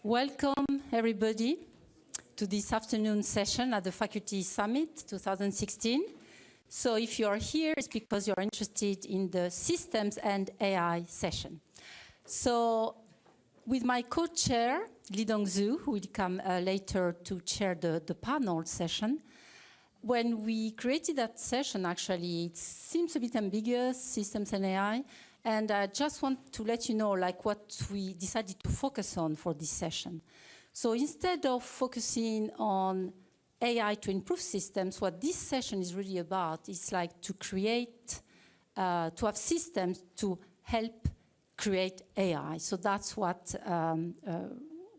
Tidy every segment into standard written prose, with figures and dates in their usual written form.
Welcome, everybody, to this afternoon session at the Faculty Summit 2016. So if you are here, it's because you're interested in the systems and AI session. So with my co-chair, Lidong Zhu, who will come later to chair the panel session, when we created that session, actually, it seems a bit ambiguous, systems and AI, and I just want to let you know what we decided to focus on for this session. So instead of focusing on AI to improve systems, what this session is really about is to create, to have systems to help create AI. So that's what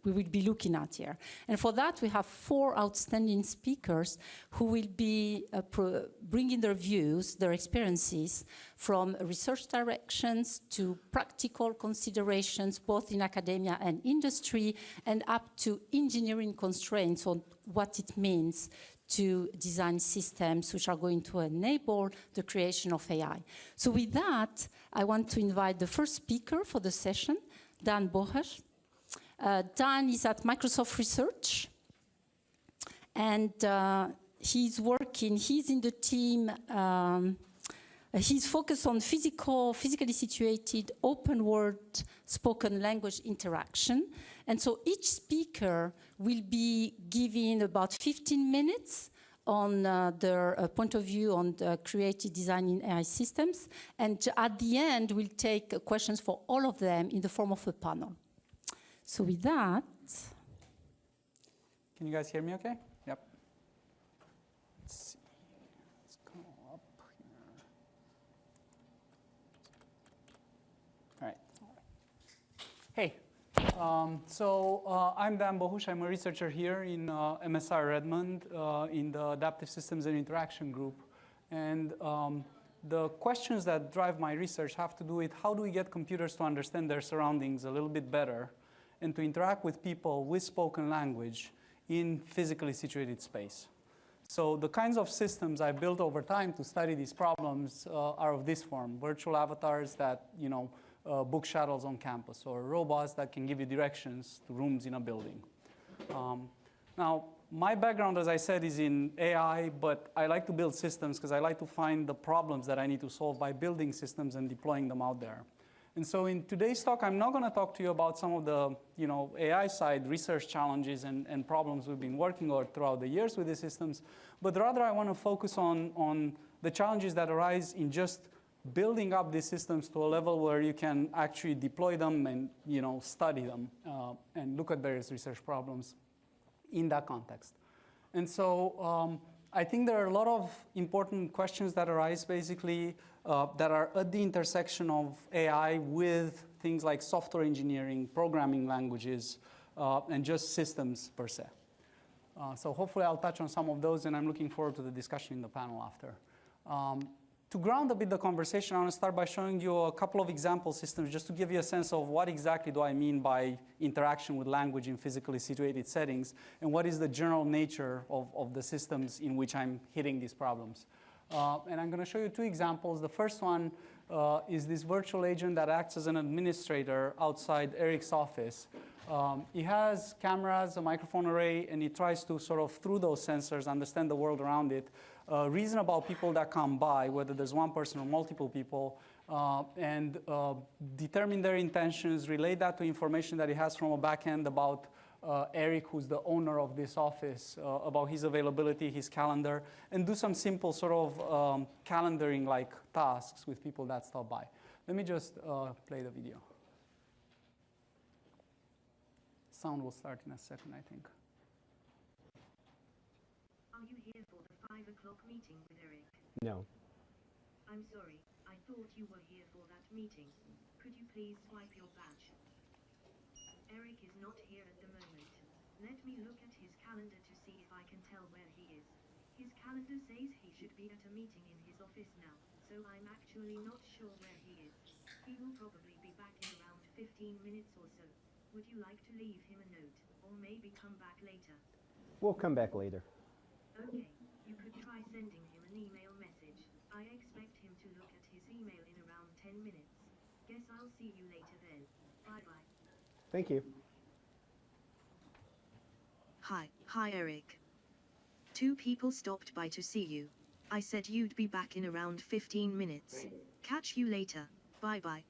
we will be looking at here. And for that, we have 4 outstanding speakers who will be bringing their views, their experiences from research directions to practical considerations, both in academia and industry, and up to engineering constraints on what it means to design systems which are going to enable the creation of AI. So with that, I want to invite the first speaker for the session, Dan Bocher. Dan is at Microsoft Research, and he's in the team, he's focused on physically situated open world spoken language interaction. And so each speaker will be giving about 15 minutes on their point of view on the creative design in AI systems. And at the end, we'll take questions for all of them in the form of a panel. So with that... Can you guys hear me okay? Yep. Let's see. Let's go up here. All right. Hey. I'm Dan Bocher. I'm a researcher here in MSR Redmond in the Adaptive Systems and Interaction group. And the questions that drive my research have to do with how do we get computers to understand their surroundings a little bit better and to interact with people with spoken language in physically situated space. So the kinds of systems I built over time to study these problems are of this form: virtual avatars that, book shuttles on campus, or robots that can give you directions to rooms in a building. Now, my background, as I said, is in AI, but I like to build systems because I like to find the problems that I need to solve by building systems and deploying them out there. And so in today's talk, I'm not going to talk to you about some of the AI side research challenges and problems we've been working on throughout the years with these systems, but rather I want to focus on the challenges that arise in just building up these systems to a level where you can actually deploy them and study them and look at various research problems in that context. And so I think there are a lot of important questions that arise basically that are at the intersection of AI with things like software engineering, programming languages, and just systems per se. So hopefully I'll touch on some of those, and I'm looking forward to the discussion in the panel after. To ground a bit the conversation, I want to start by showing you a couple of example systems just to give you a sense of what exactly do I mean by interaction with language in physically situated settings, and what is the general nature of the systems in which I'm hitting these problems. And I'm going to show you 2 examples. The first one is this virtual agent that acts as an administrator outside Eric's office. He has cameras, a microphone array, and he tries to sort of, through those sensors, understand the world around it, reason about people that come by, whether there's one person or multiple people, and determine their intentions, relate that to information that he has from a back end about Eric, who's the owner of this office, about his availability, his calendar, and do some simple sort of calendaring-like tasks with people that stop by. Let me just play the video. Sound will start in a second, I think. Are you here for the 5 o'clock meeting with Eric? No. I'm sorry, I thought you were here for that meeting. Could you please swipe your badge? Eric is not here at the moment. Let me look at his calendar to see if I can tell where he is. His calendar says he should be at a meeting in his office now, so I'm actually not sure where he is. He will probably be back in around 15 minutes or so. Would you like to leave him a note, or maybe come back later? We'll come back later. Okay, you could try sending him an email message. I expect him to look at his email in around 10 minutes. Guess I'll see you later then. Bye-bye. Thank you. Hi Eric. Two people stopped by to see you. I said you'd be back in around 15 minutes. Catch you later. Bye bye.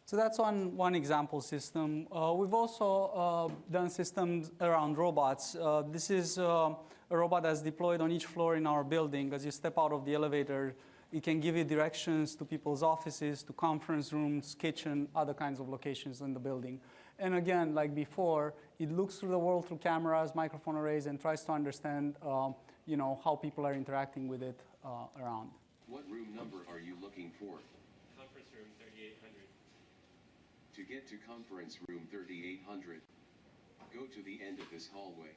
So that's one example system. We've also done systems around robots. This is a robot that's deployed on each floor in our building. As you step out of the elevator, it can give you directions to people's offices, to conference rooms, kitchen, other kinds of locations in the building. And again, like before, it looks through the world through cameras, microphone arrays, and tries to understand how people are interacting with it around. What room number are you looking for? Conference room 3800. To get to conference room 3800, go to the end of this hallway.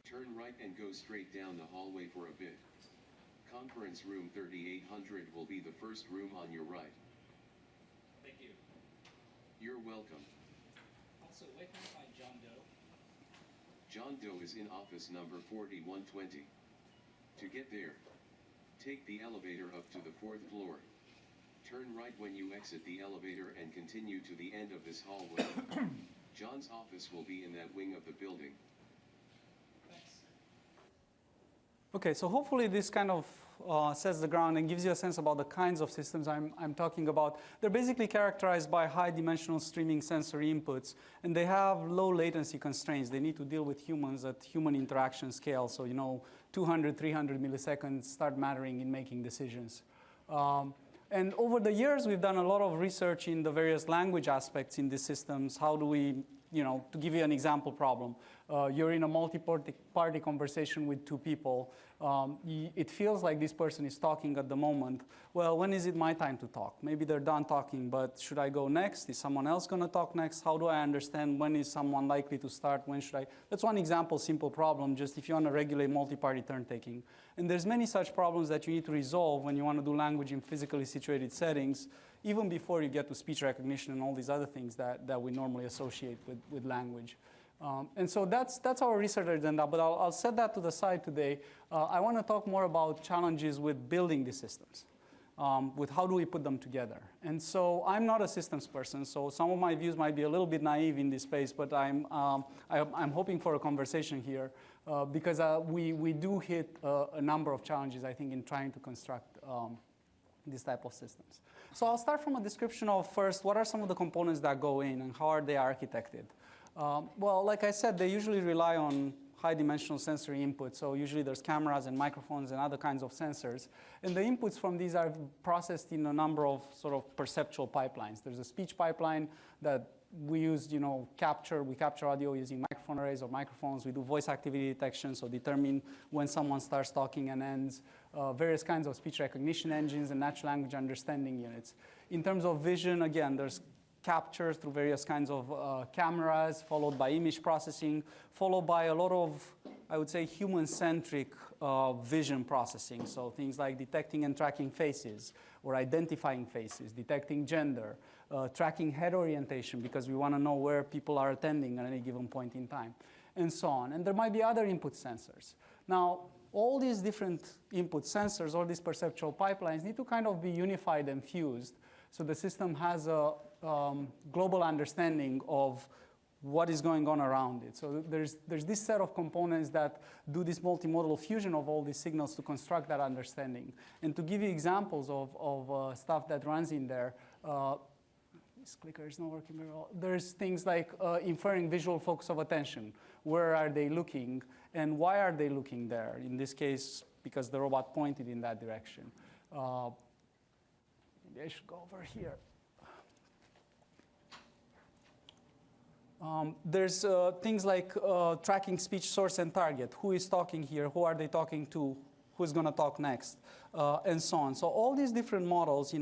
Turn right and go straight down the hallway for a bit. Conference room 3800 will be the first room on your right. Thank you. You're welcome. Also, where can I find John Doe? John Doe is in office number 4120. To get there, take the elevator up to the 4th floor. Turn right when you exit the elevator and continue to the end of this hallway. John's office will be in that wing of the building. Thanks. Okay, so hopefully this kind of sets the ground and gives you a sense about the kinds of systems I'm talking about. They're basically characterized by high-dimensional streaming sensory inputs, and they have low latency constraints. They need to deal with humans at human interaction scale, so 200, 300 milliseconds start mattering in making decisions. And over the years, we've done a lot of research in the various language aspects in these systems. How do we, to give you an example problem, you're in a multi-party conversation with two people. It feels like this person is talking at the moment. Well, when is it my time to talk? Maybe they're done talking, but should I go next? Is someone else going to talk next? How do I understand when is someone likely to start? When should I? That's one example, simple problem, just if you want to regulate multi-party turn-taking. And there's many such problems that you need to resolve when you want to do language in physically situated settings, even before you get to speech recognition and all these other things that we normally associate with language. And so that's our research agenda, but I'll set that to the side today. I want to talk more about challenges with building these systems, with how do we put them together. And so I'm not a systems person, so some of my views might be a little bit naive in this space, but I'm hoping for a conversation here because we do hit a number of challenges, I think, in trying to construct these type of systems. So I'll start from a description of first, what are some of the components that go in and how are they architected? Well, like I said, they usually rely on high-dimensional sensory input. So usually there's cameras and microphones and other kinds of sensors. And the inputs from these are processed in a number of sort of perceptual pipelines. There's a speech pipeline that we use, we capture audio using microphone arrays or microphones. We do voice activity detection, so determine when someone starts talking and ends. Various kinds of speech recognition engines and natural language understanding units. In terms of vision, again, there's capture through various kinds of cameras, followed by image processing, followed by a lot of, I would say, human-centric vision processing. So things like detecting and tracking faces, or identifying faces, detecting gender, tracking head orientation, because we want to know where people are attending at any given point in time, and so on. And there might be other input sensors. Now, all these different input sensors, all these perceptual pipelines need to kind of be unified and fused, so the system has a global understanding of what is going on around it. So there's this set of components that do this multimodal fusion of all these signals to construct that understanding. And to give you examples of stuff that runs in there, this clicker is not working very well. There's things like inferring visual focus of attention. Where are they looking and why are they looking there? In this case, because the robot pointed in that direction. Maybe I should go over here. There's things like tracking speech source and target. Who is talking here? Who are they talking to? Who's going to talk next? And so on. So all these different models,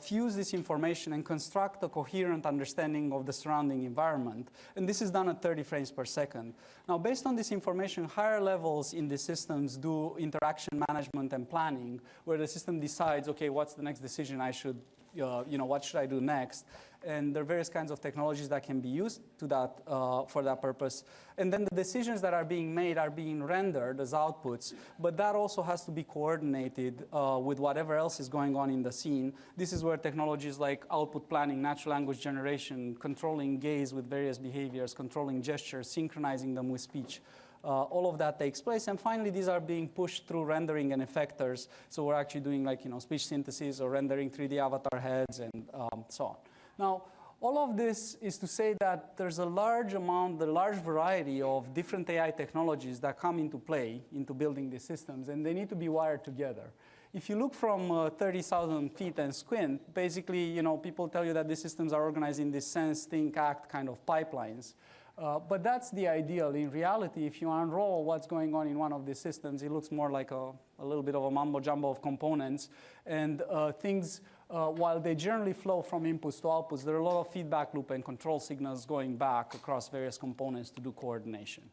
fuse this information and construct a coherent understanding of the surrounding environment. And this is done at 30 frames per second. Now, based on this information, higher levels in the systems do interaction management and planning, where the system decides, okay, what's the next decision I should what should I do next? And there are various kinds of technologies that can be used to that, for that purpose. And then the decisions that are being made are being rendered as outputs, but that also has to be coordinated with whatever else is going on in the scene. This is where technologies like output planning, natural language generation, controlling gaze with various behaviors, controlling gestures, synchronizing them with speech, all of that takes place. And finally, these are being pushed through rendering and effectors. So we're actually doing speech synthesis or rendering 3D avatar heads and so on. Now, all of this is to say that there's a large variety of different AI technologies that come into play into building these systems, and they need to be wired together. If you look from 30,000 feet and squint, basically, people tell you that these systems are organized in this sense, think, act kind of pipelines. But that's the ideal. In reality, if you unroll what's going on in one of these systems, it looks more like a little bit of a mumbo-jumbo of components. And things, while they generally flow from inputs to outputs, there are a lot of feedback loop and control signals going back across various components to do coordination.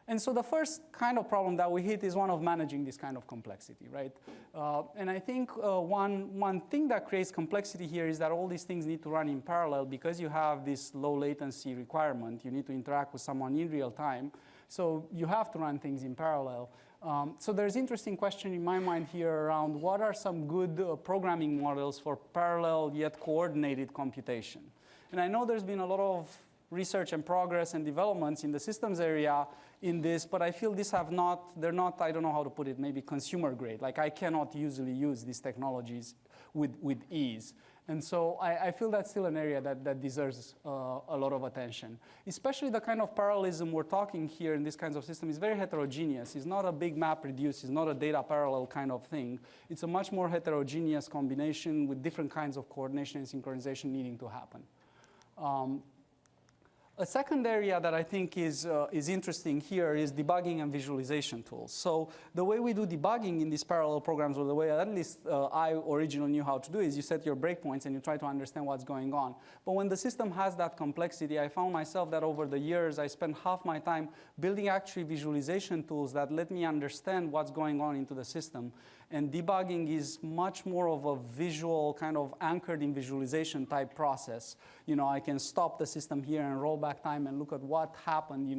And so the first kind of problem that we hit is one of managing this kind of complexity, right? And I think one thing that creates complexity here is that all these things need to run in parallel because you have this low latency requirement. You need to interact with someone in real time. So you have to run things in parallel. So there's an interesting question in my mind here around what are some good programming models for parallel yet coordinated computation. And I know there's been a lot of research and progress and developments in the systems area in this, but I feel they're not, I don't know how to put it, maybe consumer grade. Like I cannot usually use these technologies with ease. And so I feel that's still an area that deserves a lot of attention. Especially the kind of parallelism we're talking here in this kinds of system is very heterogeneous. It's not a big map reduce, it's not a data parallel kind of thing. It's a much more heterogeneous combination with different kinds of coordination and synchronization needing to happen. A second area that I think is interesting here is debugging and visualization tools. So the way we do debugging in these parallel programs, or the way at least I originally knew how to do, is you set your breakpoints and you try to understand what's going on. But when the system has that complexity, I found myself that over the years, I spent half my time building actually visualization tools that let me understand what's going on into the system. And debugging is much more of a visual, kind of anchored in visualization type process. I can stop the system here and roll back time and look at what happened,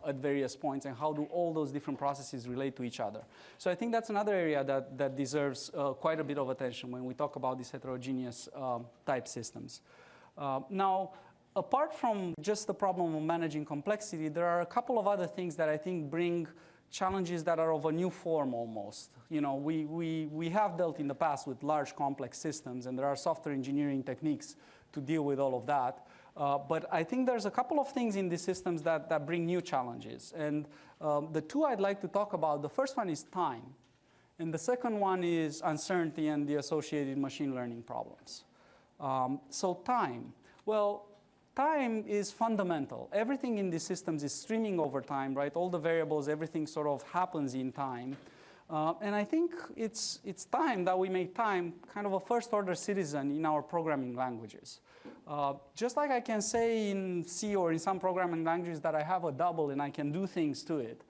at various points and how do all those different processes relate to each other. So I think that's another area that deserves quite a bit of attention when we talk about these heterogeneous type systems. Now, apart from just the problem of managing complexity, there are a couple of other things that I think bring challenges that are of a new form almost. We have dealt in the past with large complex systems, and there are software engineering techniques to deal with all of that. But I think there's a couple of things in these systems that bring new challenges. And the two I'd like to talk about, the first one is time. And the second one is uncertainty and the associated machine learning problems. So time. Well, time is fundamental. Everything in these systems is streaming over time, right? All the variables, everything sort of happens in time. And I think it's time that we make time kind of a first-order citizen in our programming languages. Just like I can say in C or in some programming languages that I have a double and I can do things to it,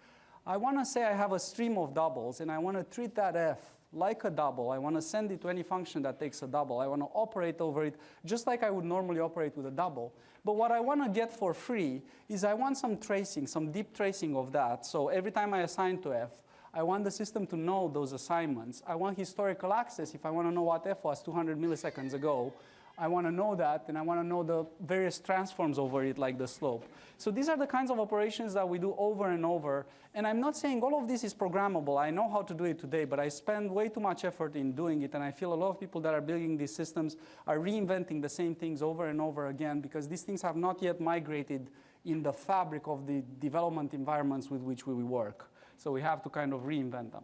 I want to say I have a stream of doubles and I want to treat that F like a double. I want to send it to any function that takes a double. I want to operate over it just like I would normally operate with a double. But what I want to get for free is I want some tracing, some deep tracing of that. So every time I assign to F, I want the system to know those assignments. I want historical access if I want to know what F was 200 milliseconds ago. I want to know that, and I want to know the various transforms over it, like the slope. So these are the kinds of operations that we do over and over. And I'm not saying all of this is programmable. I know how to do it today, but I spend way too much effort in doing it. And I feel a lot of people that are building these systems are reinventing the same things over and over again because these things have not yet migrated in the fabric of the development environments with which we work. So we have to kind of reinvent them.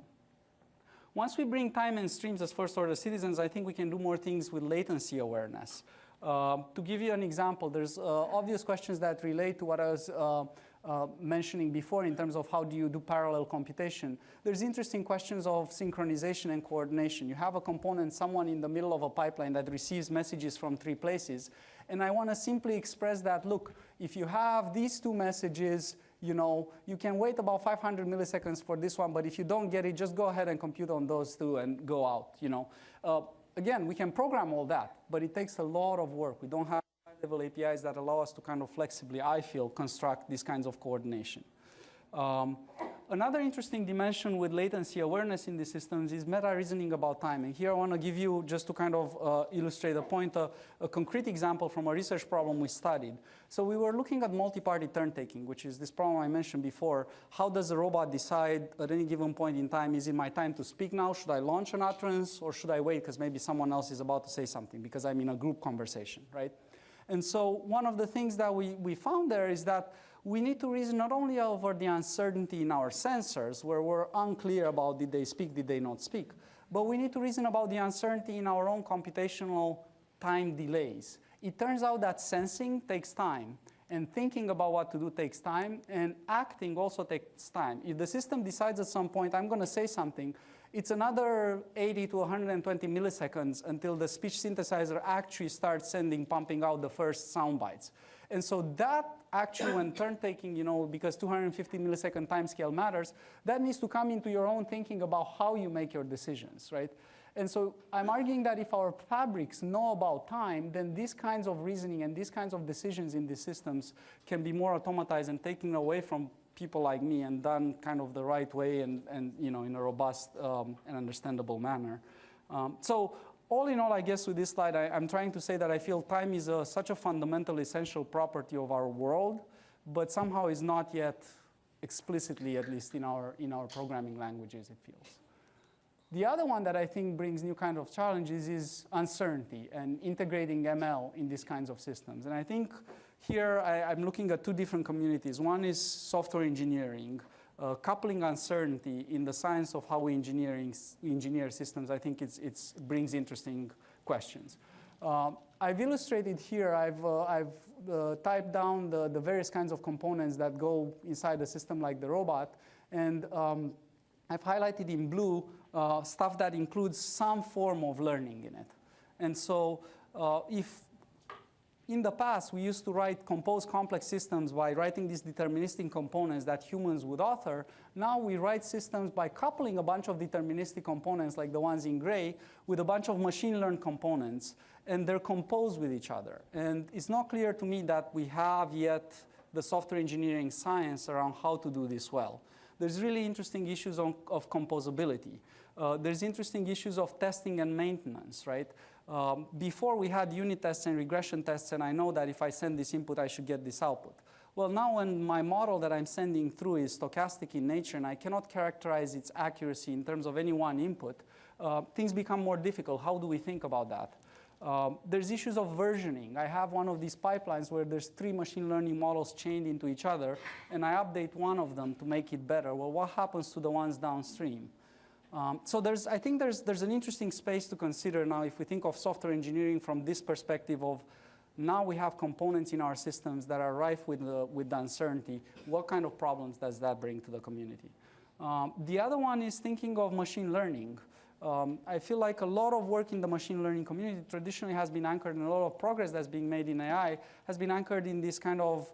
Once we bring time and streams as first-order citizens, I think we can do more things with latency awareness. To give you an example, there's obvious questions that relate to what I was mentioning before in terms of how do you do parallel computation. There's interesting questions of synchronization and coordination. You have a component, someone in the middle of a pipeline that receives messages from 3 places, and I want to simply express that, look, if you have these 2 messages, you can wait about 500 milliseconds for this one, but if you don't get it, just go ahead and compute on those 2 and go out, again, we can program all that, but it takes a lot of work. We don't have high-level APIs that allow us to kind of flexibly, I feel, construct these kinds of coordination. Another interesting dimension with latency awareness in these systems is meta-reasoning about time. And here I want to give you, just to kind of illustrate a point, a concrete example from a research problem we studied. So we were looking at multi-party turn-taking, which is this problem I mentioned before. How does the robot decide at any given point in time, is it my time to speak now? Should I launch an utterance, or should I wait because maybe someone else is about to say something because I'm in a group conversation, right? And so one of the things that we found there is that we need to reason not only over the uncertainty in our sensors, where we're unclear about did they speak, did they not speak, but we need to reason about the uncertainty in our own computational time delays. It turns out that sensing takes time, and thinking about what to do takes time, and acting also takes time. If the system decides at some point, I'm going to say something, it's another 80 to 120 milliseconds until the speech synthesizer actually starts pumping out the first sound bites. And so that actually, when turn-taking, because 250 millisecond time scale matters, that needs to come into your own thinking about how you make your decisions, right? And so I'm arguing that if our fabrics know about time, then these kinds of reasoning and these kinds of decisions in these systems can be more automatized and taken away from people like me and done kind of the right way and in a robust and understandable manner. So all in all, I guess with this slide, I'm trying to say that I feel time is such a fundamental, essential property of our world, but somehow is not yet explicitly, at least in our programming languages, it feels. The other one that I think brings new kind of challenges is uncertainty and integrating ML in these kinds of systems. And I think here I'm looking at two different communities. One is software engineering, coupling uncertainty in the science of how we engineer systems. I think it brings interesting questions. I've illustrated here, I've typed down the various kinds of components that go inside a system like the robot, and I've highlighted in blue stuff that includes some form of learning in it. And so if in the past we used to compose complex systems by writing these deterministic components that humans would author, now we write systems by coupling a bunch of deterministic components like the ones in gray with a bunch of machine learned components, and they're composed with each other. And it's not clear to me that we have yet the software engineering science around how to do this well. There's really interesting issues of composability. There's interesting issues of testing and maintenance, right? Before we had unit tests and regression tests, and I know that if I send this input, I should get this output. Well, now when my model that I'm sending through is stochastic in nature, and I cannot characterize its accuracy in terms of any one input, things become more difficult. How do we think about that? There's issues of versioning. I have one of these pipelines where there's 3 machine learning models chained into each other, and I update one of them to make it better. Well, what happens to the ones downstream? So I think there's an interesting space to consider now if we think of software engineering from this perspective of now we have components in our systems that are rife with the uncertainty. What kind of problems does that bring to the community? The other one is thinking of machine learning. I feel like a lot of work in the machine learning community traditionally has been anchored, and a lot of progress that's being made in AI has been anchored in this kind of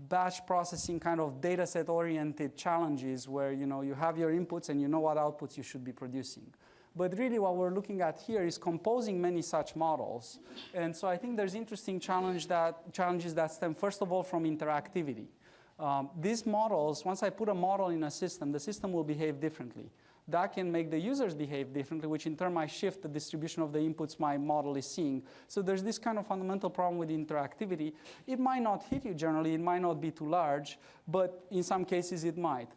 batch processing, kind of data set oriented challenges where you have your inputs and you know what outputs you should be producing. But really what we're looking at here is composing many such models. And so I think there's interesting challenges that stem first of all from interactivity. These models, once I put a model in a system, the system will behave differently. That can make the users behave differently, which in turn might shift the distribution of the inputs my model is seeing. So there's this kind of fundamental problem with interactivity. It might not hit you generally, it might not be too large, but in some cases it might.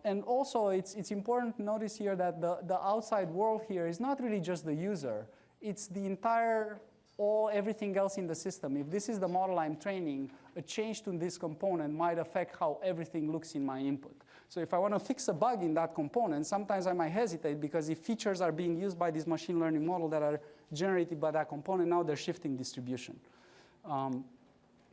And also it's important to notice here that the outside world here is not really just the user. It's the entire, everything else in the system. If this is the model I'm training, a change to this component might affect how everything looks in my input. So if I want to fix a bug in that component, sometimes I might hesitate because if features are being used by this machine learning model that are generated by that component, now they're shifting distribution.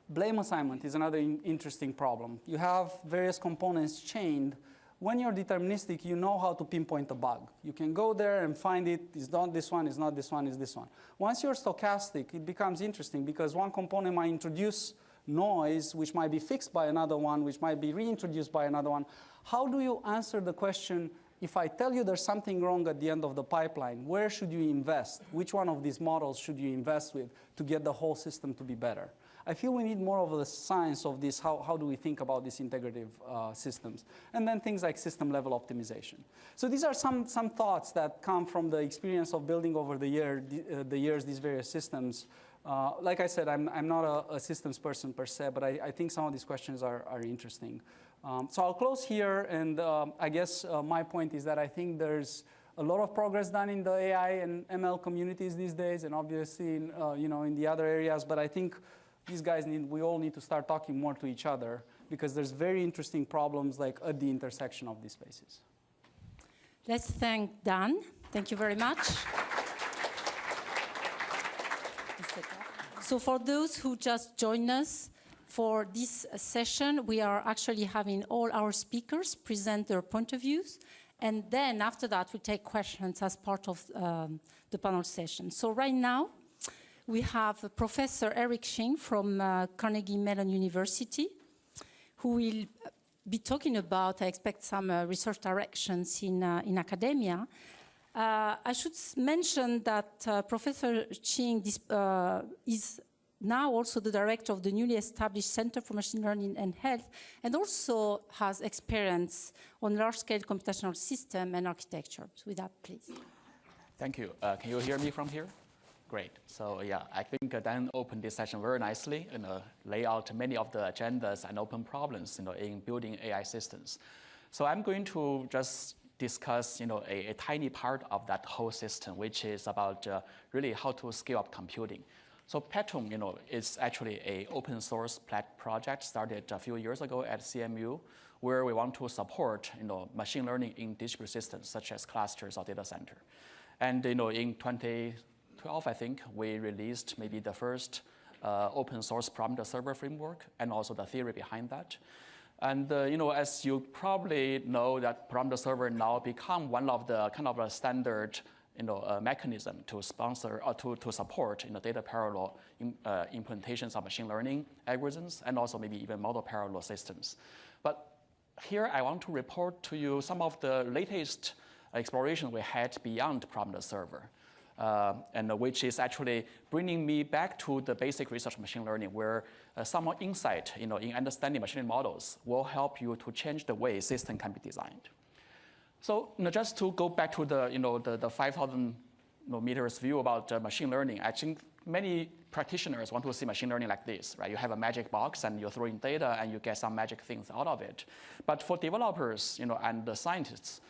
Blame assignment is another interesting problem. You have various components chained. When you're deterministic, you know how to pinpoint a bug. You can go there and find it. It's not this one, it's not this one, it's this one. Once you're stochastic, it becomes interesting because one component might introduce noise, which might be fixed by another one, which might be reintroduced by another one. How do you answer the question, if I tell you there's something wrong at the end of the pipeline, where should you invest? Which one of these models should you invest with to get the whole system to be better? I feel we need more of the science of this. How do we think about these integrative systems? And then things like system level optimization. So these are some thoughts that come from the experience of building over the years these various systems. Like I said, I'm not a systems person per se, but I think some of these questions are interesting. So I'll close here, and I guess my point is that I think there's a lot of progress done in the AI and ML communities these days, and obviously in the other areas. But I think these guys we all need to start talking more to each other, because there's very interesting problems like at the intersection of these spaces. Let's thank Dan. Thank you very much. So for those who just joined us, for this session, we are actually having all our speakers present their point of views, and then after that, we take questions as part of the panel session. So right now, we have Professor Eric Xing from Carnegie Mellon University, who will be talking about, I expect, some research directions in academia. I should mention that Professor Xing is now also the director of the newly established Center for Machine Learning and Health, and also has experience on large-scale computational system and architecture. So with that, please. Thank you. Can you hear me from here? Great. So yeah, I think Dan opened this session very nicely and lay out many of the agendas and open problems in building AI systems. So I'm going to just discuss a tiny part of that whole system, which is about really how to scale up computing. So Petum, is actually an open source project started a few years ago at CMU, where we want to support machine learning in distributed systems such as clusters or data center. And in 2012, I think we released maybe the first open source parameter server framework and also the theory behind that. And as you probably know, that parameter server now become one of the kind of a standard mechanism to sponsor or to support data parallel implementations of machine learning algorithms and also maybe even model parallel systems. But here I want to report to you some of the latest exploration we had beyond parameter server, and which is actually bringing me back to the basic research machine learning, where some more insight in understanding machine learning models will help you to change the way system can be designed. So just to go back to the 5,000 meters view about machine learning, I think many practitioners want to see machine learning like this, right? You have a magic box and you throw in data and you get some magic things out of it. But for developers, and the scientists,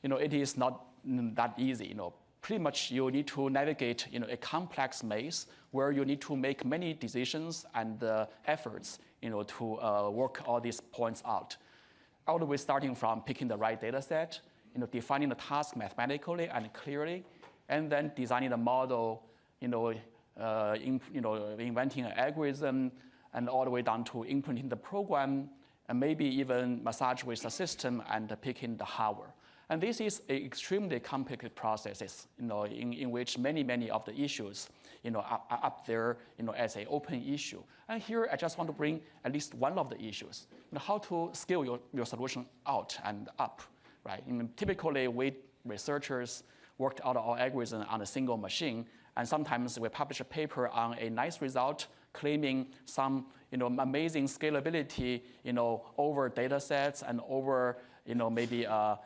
it is not that easy. Pretty much you need to navigate a complex maze where you need to make many decisions and efforts to work all these points out. All the way starting from picking the right data set, defining the task mathematically and clearly, and then designing the model, inventing an algorithm, and all the way down to implementing the program, and maybe even massage with the system and picking the hardware. And this is an extremely complicated process, in which many of the issues, are up there, as an open issue. And here I just want to bring at least one of the issues, how to scale your solution out and up, right? Typically, we researchers worked out our algorithm on a single machine, and sometimes we publish a paper on a nice result claiming some, amazing scalability, over data sets and over, maybe a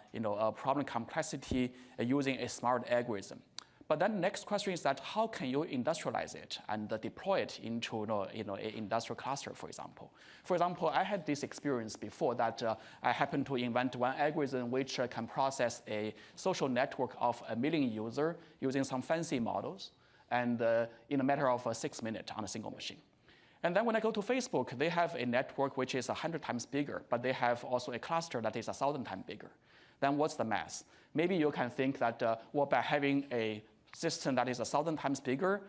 problem complexity using a smart algorithm. But then the next question is that how can you industrialize it and deploy it into an industrial cluster, for example? For example, I had this experience before that I happened to invent one algorithm which can process a social network of 1 million users using some fancy models, and in a matter of 6 minutes on a single machine. And then when I go to Facebook, they have a network which is 100 times bigger, but they have also a cluster that is 1,000 times bigger. Then what's the math? Maybe you can think that, by having a system that is 1,000 times bigger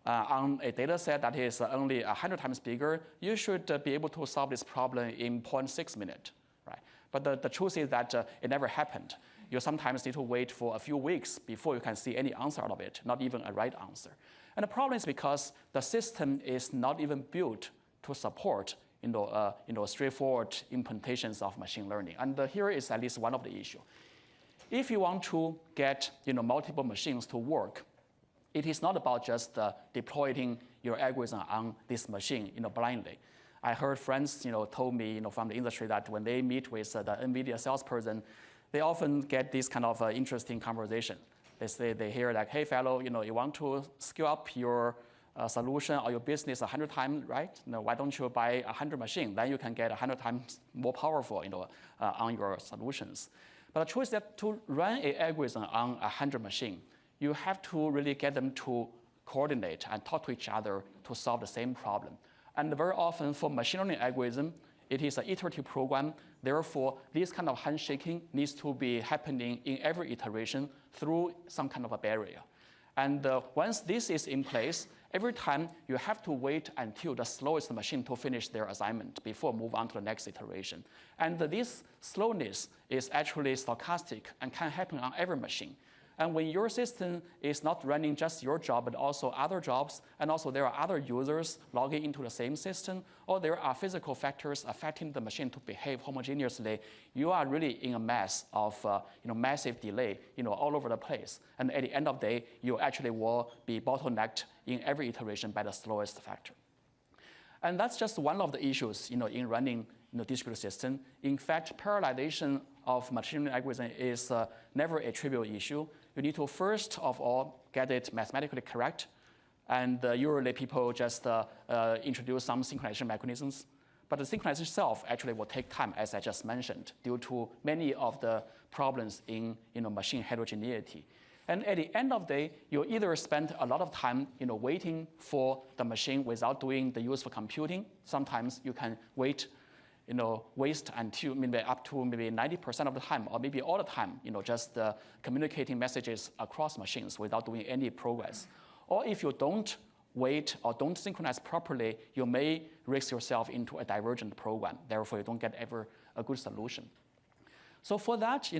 on a data set that is only 100 times bigger, you should be able to solve this problem in 0.6 minutes, right? But the truth is that it never happened. You sometimes need to wait for a few weeks before you can see any answer out of it, not even a right answer. And the problem is because the system is not even built to support straightforward implementations of machine learning. And here is at least one of the issues. if you want to get multiple machines to work, it is not about just deploying your algorithm on this machine blindly. I heard friends told me from the industry that when they meet with the NVIDIA salesperson, they often get this kind of interesting conversation. They hear like, hey fellow, you want to scale up your solution or your business 100 times, right? Why don't you buy 100 machines? Then you can get 100 times more powerful on your solutions. But the truth is that to run an algorithm on 100 machines, you have to really get them to coordinate and talk to each other to solve the same problem. And very often for machine learning algorithm, it is an iterative program. Therefore, this kind of handshaking needs to be happening in every iteration through some kind of a barrier. And once this is in place, every time you have to wait until the slowest machine to finish their assignment before move on to the next iteration. And this slowness is actually stochastic and can happen on every machine. And when your system is not running just your job, but also other jobs, and also there are other users logging into the same system, or there are physical factors affecting the machine to behave homogeneously, you are really in a mess of massive delay all over the place. And at the end of the day, you actually will be bottlenecked in every iteration by the slowest factor. And that's just one of the issues in running distributed system. In fact, parallelization of machine learning algorithm is never a trivial issue. You need to first of all get it mathematically correct, and usually people just introduce some synchronization mechanisms. But the synchronization itself actually will take time, as I just mentioned, due to many of the problems in machine heterogeneity. And at the end of the day, you either spend a lot of time waiting for the machine without doing the useful computing. Sometimes you can waste until maybe up to maybe 90% of the time, or maybe all the time, just communicating messages across machines without doing any progress. Or if you don't wait or don't synchronize properly, you may risk yourself into a divergent program. Therefore, you don't get ever a good solution. So for that,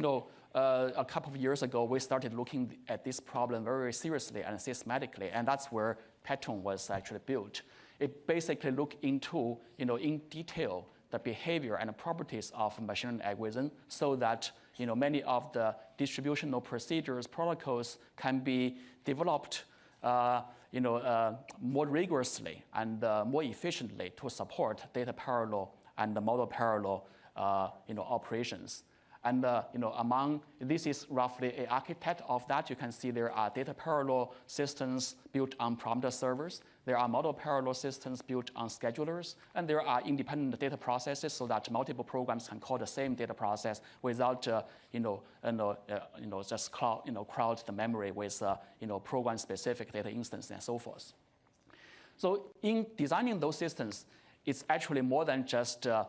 a couple of years ago, we started looking at this problem very seriously and systematically, and that's where Patton was actually built. It basically looked into, in detail, the behavior and the properties of machine learning algorithm, so that many of the distributional procedures, protocols can be developed more rigorously and more efficiently to support data parallel and the model parallel operations. And this is roughly an architect of that. You can see there are data parallel systems built on Prometheus servers. There are model parallel systems built on schedulers, and there are independent data processes so that multiple programs can call the same data process without just crowd the memory with program-specific data instance and so forth. So in designing those systems, it's actually more than just the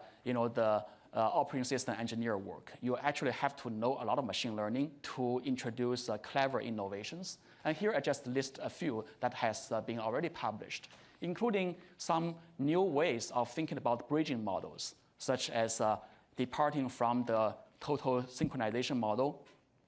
operating system engineer work. You actually have to know a lot of machine learning to introduce clever innovations. And here I just list a few that has been already published, including some new ways of thinking about bridging models, such as departing from the total synchronization model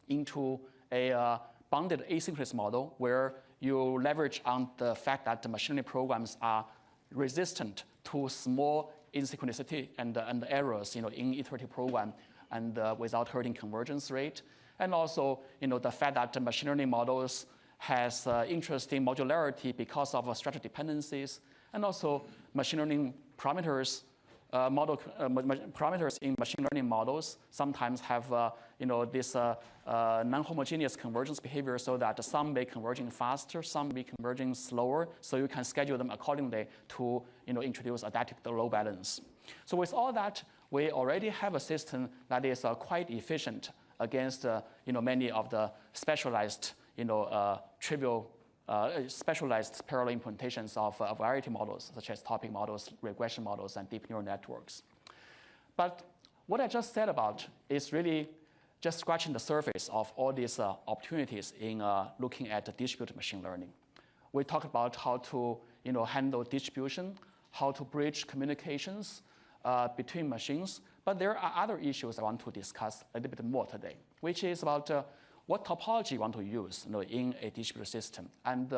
into a bounded asynchronous model where you leverage on the fact that the machine learning programs are resistant to small asynchronicity and errors in iterative program and without hurting convergence rate. And also the fact that the machine learning models has interesting modularity because of structural dependencies, and also machine learning parameters parameters in machine learning models sometimes have this non-homogeneous convergence behavior, so that some may converging faster, some may converging slower. So you can schedule them accordingly to introduce adaptive load balance. So with all that, we already have a system that is quite efficient against many of the specialized specialized parallel implementations of a variety models, such as topic models, regression models, and deep neural networks. But what I just said about is really just scratching the surface of all these opportunities in looking at distributed machine learning. We talked about how to handle distribution, how to bridge communications between machines, but there are other issues I want to discuss a little bit more today, which is about what topology you want to use in a distributed system, and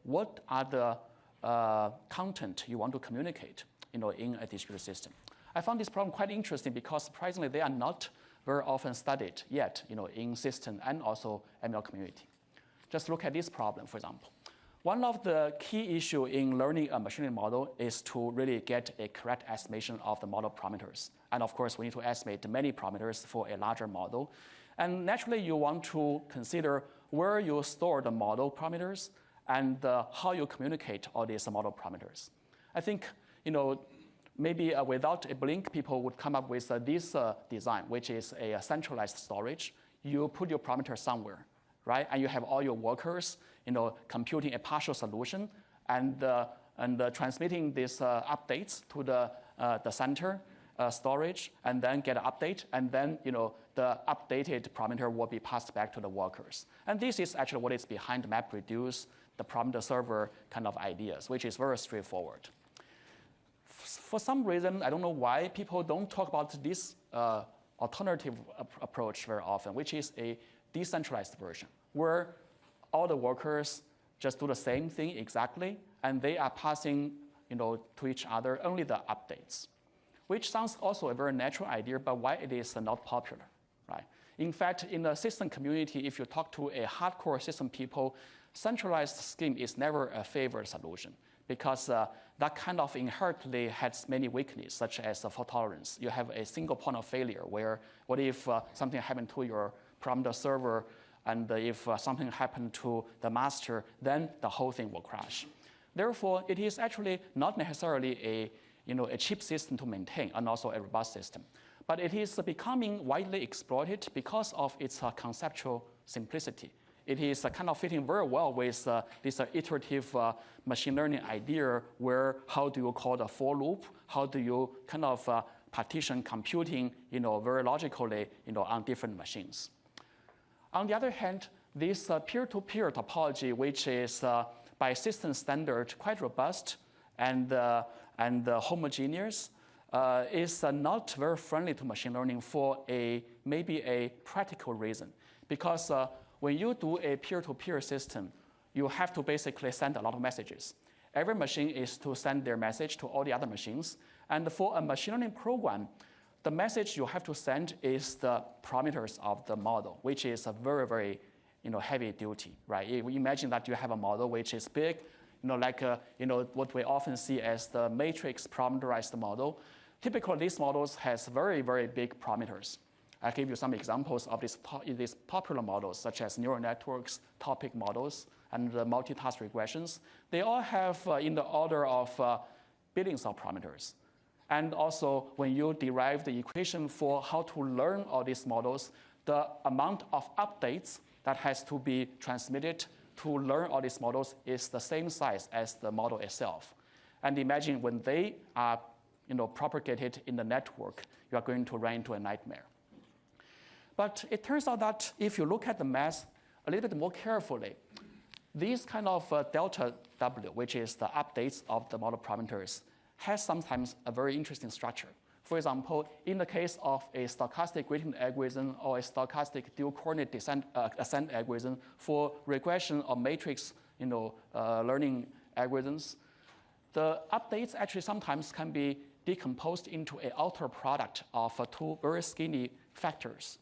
what are the content you want to communicate in a distributed system. I found this problem quite interesting because surprisingly they are not very often studied yet in system and also ML community. Just look at this problem, for example. One of the key issues in learning a machine learning model is to really get a correct estimation of the model parameters. And of course, we need to estimate many parameters for a larger model. And naturally, you want to consider where you store the model parameters and how you communicate all these model parameters. I think, maybe without a blink, people would come up with this design, which is a centralized storage. You put your parameters somewhere, right? And you have all your workers, computing a partial solution and transmitting these updates to the center storage, and then get an update, and then the updated parameter will be passed back to the workers. And this is actually what is behind MapReduce, the parameter server kind of ideas, which is very straightforward. For some reason, I don't know why people don't talk about this alternative approach very often, which is a decentralized version, where all the workers just do the same thing exactly, and they are passing to each other only the updates, which sounds also a very natural idea, but why it is not popular, right? In fact, in the system community, if you talk to a hardcore system people, centralized scheme is never a favored solution, because that kind of inherently has many weaknesses, such as fault tolerance. You have a single point of failure where, what if something happened to your parameter server, and if something happened to the master, then the whole thing will crash. Therefore, it is actually not necessarily a cheap system to maintain, and also a robust system. But it is becoming widely exploited because of its conceptual simplicity. It is kind of fitting very well with this iterative machine learning idea, where how do you call the for loop? How do you kind of partition computing, very logically, on different machines? On the other hand, this peer-to-peer topology, which is by system standard quite robust and homogeneous, is not very friendly to machine learning for maybe a practical reason. Because when you do a peer-to-peer system, you have to basically send a lot of messages. Every machine is to send their message to all the other machines. And for a machine learning program, the message you have to send is the parameters of the model, which is a very, very heavy duty, right? You imagine that you have a model which is big, like what we often see as the matrix parameterized model. Typically, these models has very, very big parameters. I'll give you some examples of these popular models, such as neural networks, topic models, and multitask regressions. They all have in the order of billions of parameters. And also, when you derive the equation for how to learn all these models, the amount of updates that has to be transmitted to learn all these models is the same size as the model itself. And imagine when they are propagated in the network, you are going to run into a nightmare. But it turns out that if you look at the math a little bit more carefully, these kind of delta W, which is the updates of the model parameters, has sometimes a very interesting structure. For example, in the case of a stochastic gradient algorithm or a stochastic dual coordinate ascent algorithm for regression or matrix learning algorithms, the updates actually sometimes can be decomposed into an outer product of two very skinny factors.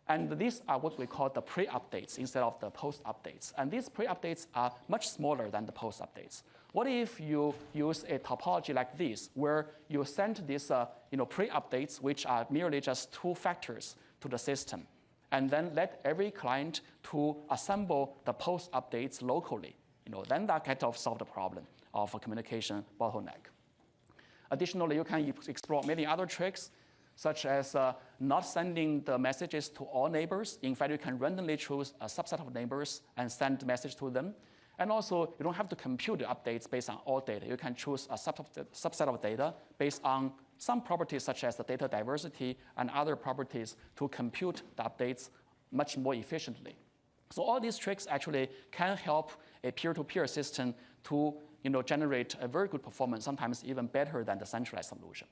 And these are what we call the pre-updates instead of the post-updates. And these pre-updates are much smaller than the post-updates. What if you use a topology like this, where you send these pre-updates, which are merely just two factors, to the system, and then let every client to assemble the post-updates locally? Then that kind of solve the problem of a communication bottleneck. Additionally, you can explore many other tricks, such as not sending the messages to all neighbors. In fact, you can randomly choose a subset of neighbors and send the message to them. And also, you don't have to compute the updates based on all data. You can choose a subset of data based on some properties, such as the data diversity and other properties, to compute the updates much more efficiently. So all these tricks actually can help a peer-to-peer system to generate a very good performance, sometimes even better than the centralized solution.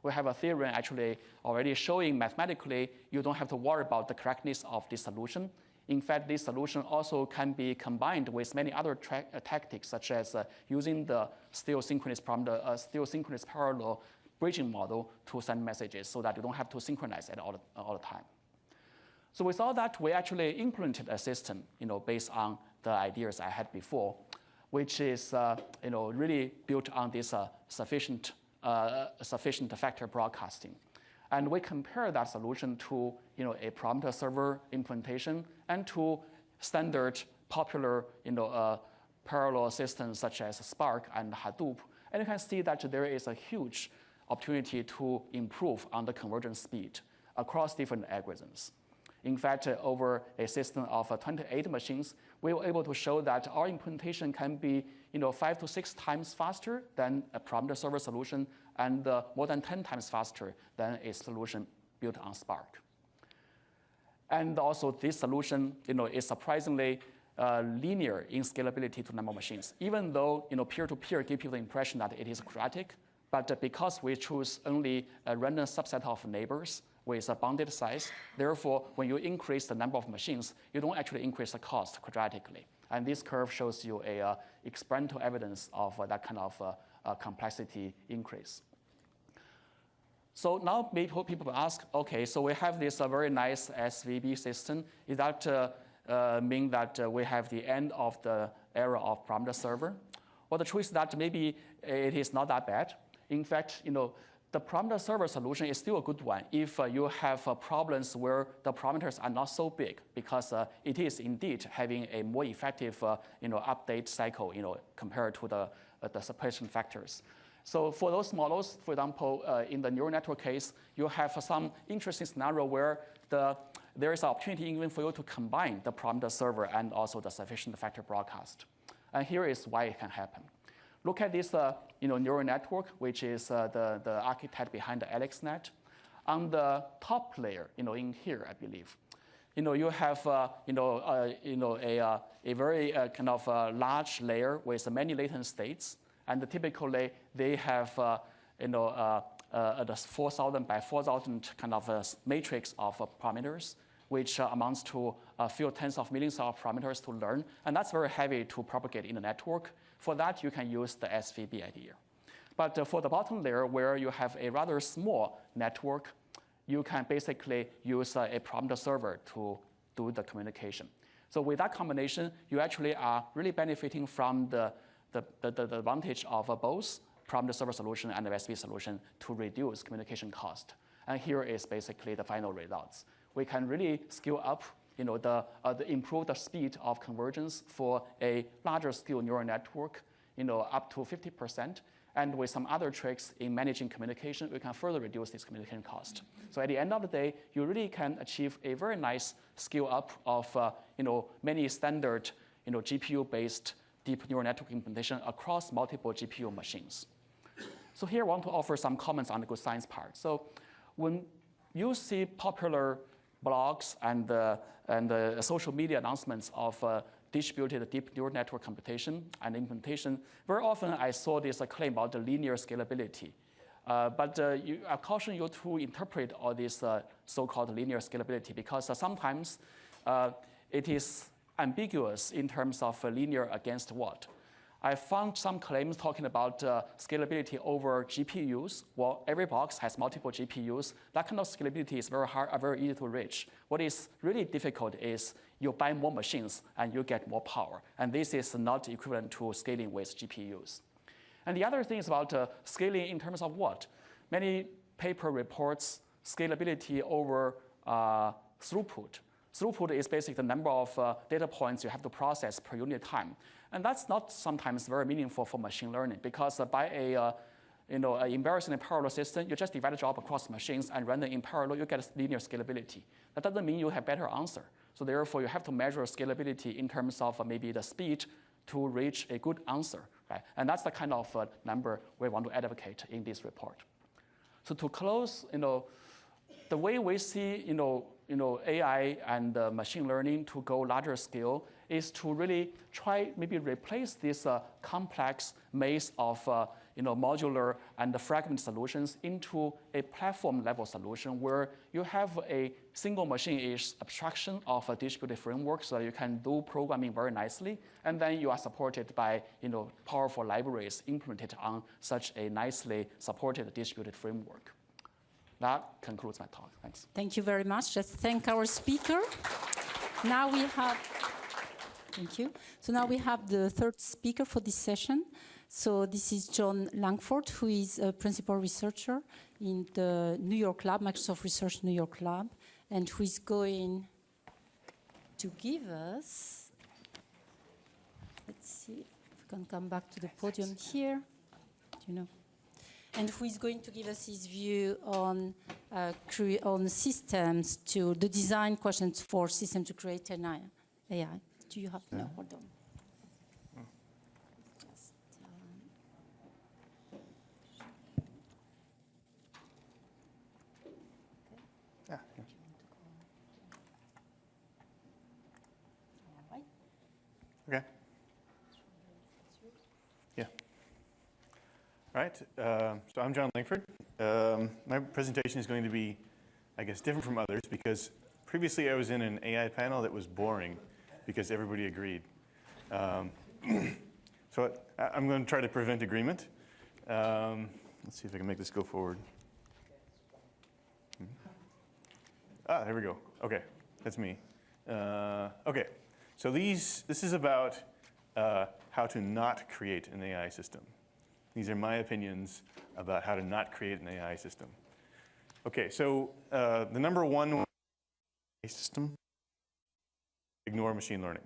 We have a theorem actually already showing mathematically you don't have to worry about the correctness of this solution. In fact, this solution also can be combined with many other tactics, such as using the still synchronous parallel bridging model to send messages, so that you don't have to synchronize it all the time. So with all that, we actually implemented a system, based on the ideas I had before, which is, really built on this sufficient factor broadcasting. And we compare that solution to, a parameter server implementation and to standard popular, parallel systems such as Spark and Hadoop. And you can see that there is a huge opportunity to improve on the convergence speed across different algorithms. In fact, over a system of 28 machines, we were able to show that our implementation can be 5 to 6 times faster than a parameter server solution and more than 10 times faster than a solution built on Spark. And also this solution is surprisingly linear in scalability to number of machines. Even though peer-to-peer gives you the impression that it is quadratic, but because we choose only a random subset of neighbors with a bounded size, therefore, when you increase the number of machines, you don't actually increase the cost quadratically. And this curve shows you a experimental evidence of that kind of complexity increase. So now people ask, okay, so we have this very nice SVB system. Is that mean that we have the end of the era of parameter server? Well, the truth is that maybe it is not that bad. In fact, the parameter server solution is still a good one if you have problems where the parameters are not so big, because it is indeed having a more effective update cycle compared to the suppression factors. So for those models, for example, in the neural network case, you have some interesting scenario where there is an opportunity even for you to combine the parameter server and also the sufficient factor broadcast. And here is why it can happen. Look at this neural network, which is the architect behind the AlexNet. On the top layer, in here, I believe, you have a very kind of large layer with many latent states, and typically they have the 4,000 by 4,000 kind of a matrix of parameters, which amounts to a few tens of millions of parameters to learn, and that's very heavy to propagate in the network. For that, you can use the SVB idea. But for the bottom layer, where you have a rather small network, you can basically use a parameter server to do the communication. So with that combination, you actually are really benefiting from the advantage of both parameter server solution and the SVB solution to reduce communication cost. And here is basically the final results. We can really scale up improve the speed of convergence for a larger scale neural network, up to 50%. And with some other tricks in managing communication, we can further reduce this communication cost. So at the end of the day, you really can achieve a very nice scale up of many standard GPU-based deep neural network implementation across multiple GPU machines. So here I want to offer some comments on the good science part. So when you see popular blogs and social media announcements of distributed deep neural network computation and implementation, very often I saw this claim about the linear scalability. But I caution you to interpret all this so-called linear scalability, because sometimes it is ambiguous in terms of linear against what. I found some claims talking about scalability over GPUs. Well, every box has multiple GPUs. That kind of scalability is very hard, very easy to reach. What is really difficult is you buy more machines and you get more power. And this is not equivalent to scaling with GPUs. And the other thing is about scaling in terms of what? Many paper reports scalability over throughput. Throughput is basically the number of data points you have to process per unit time. And that's not sometimes very meaningful for machine learning, because by an embarrassingly parallel system, you just divide the job across machines and run them in parallel, you get linear scalability. That doesn't mean you have better answer. So therefore, you have to measure scalability in terms of maybe the speed to reach a good answer, right? And that's the kind of number we want to advocate in this report. So to close, the way we see, AI and machine learning to go larger scale is to really try maybe replace this complex maze of modular and fragment solutions into a platform level solution where you have a single machine-ish abstraction of a distributed framework so that you can do programming very nicely, and then you are supported by powerful libraries implemented on such a nicely supported distributed framework. That concludes my talk. Thanks. Thank you very much. Let's thank our speaker. Now we have, thank you. So now we have the third speaker for this session. So this is John Langford, who is a principal researcher in the New York lab, Microsoft Research New York lab, and who is going to give us, let's see if we can come back to the podium here, and who is going to give us his view on systems, to the design questions for systems to create an AI. Do you have, no, hold on. Okay. Yeah. All right. So I'm John Langford. My presentation is going to be, I guess, different from others because previously I was in an AI panel that was boring because everybody agreed. So I'm going to try to prevent agreement. Let's see if I can make this go forward. There we go. Okay, that's me. Okay. So this is about how to not create an AI system. These are my opinions about how to not create an AI system. Okay, so the number one system, ignore machine learning.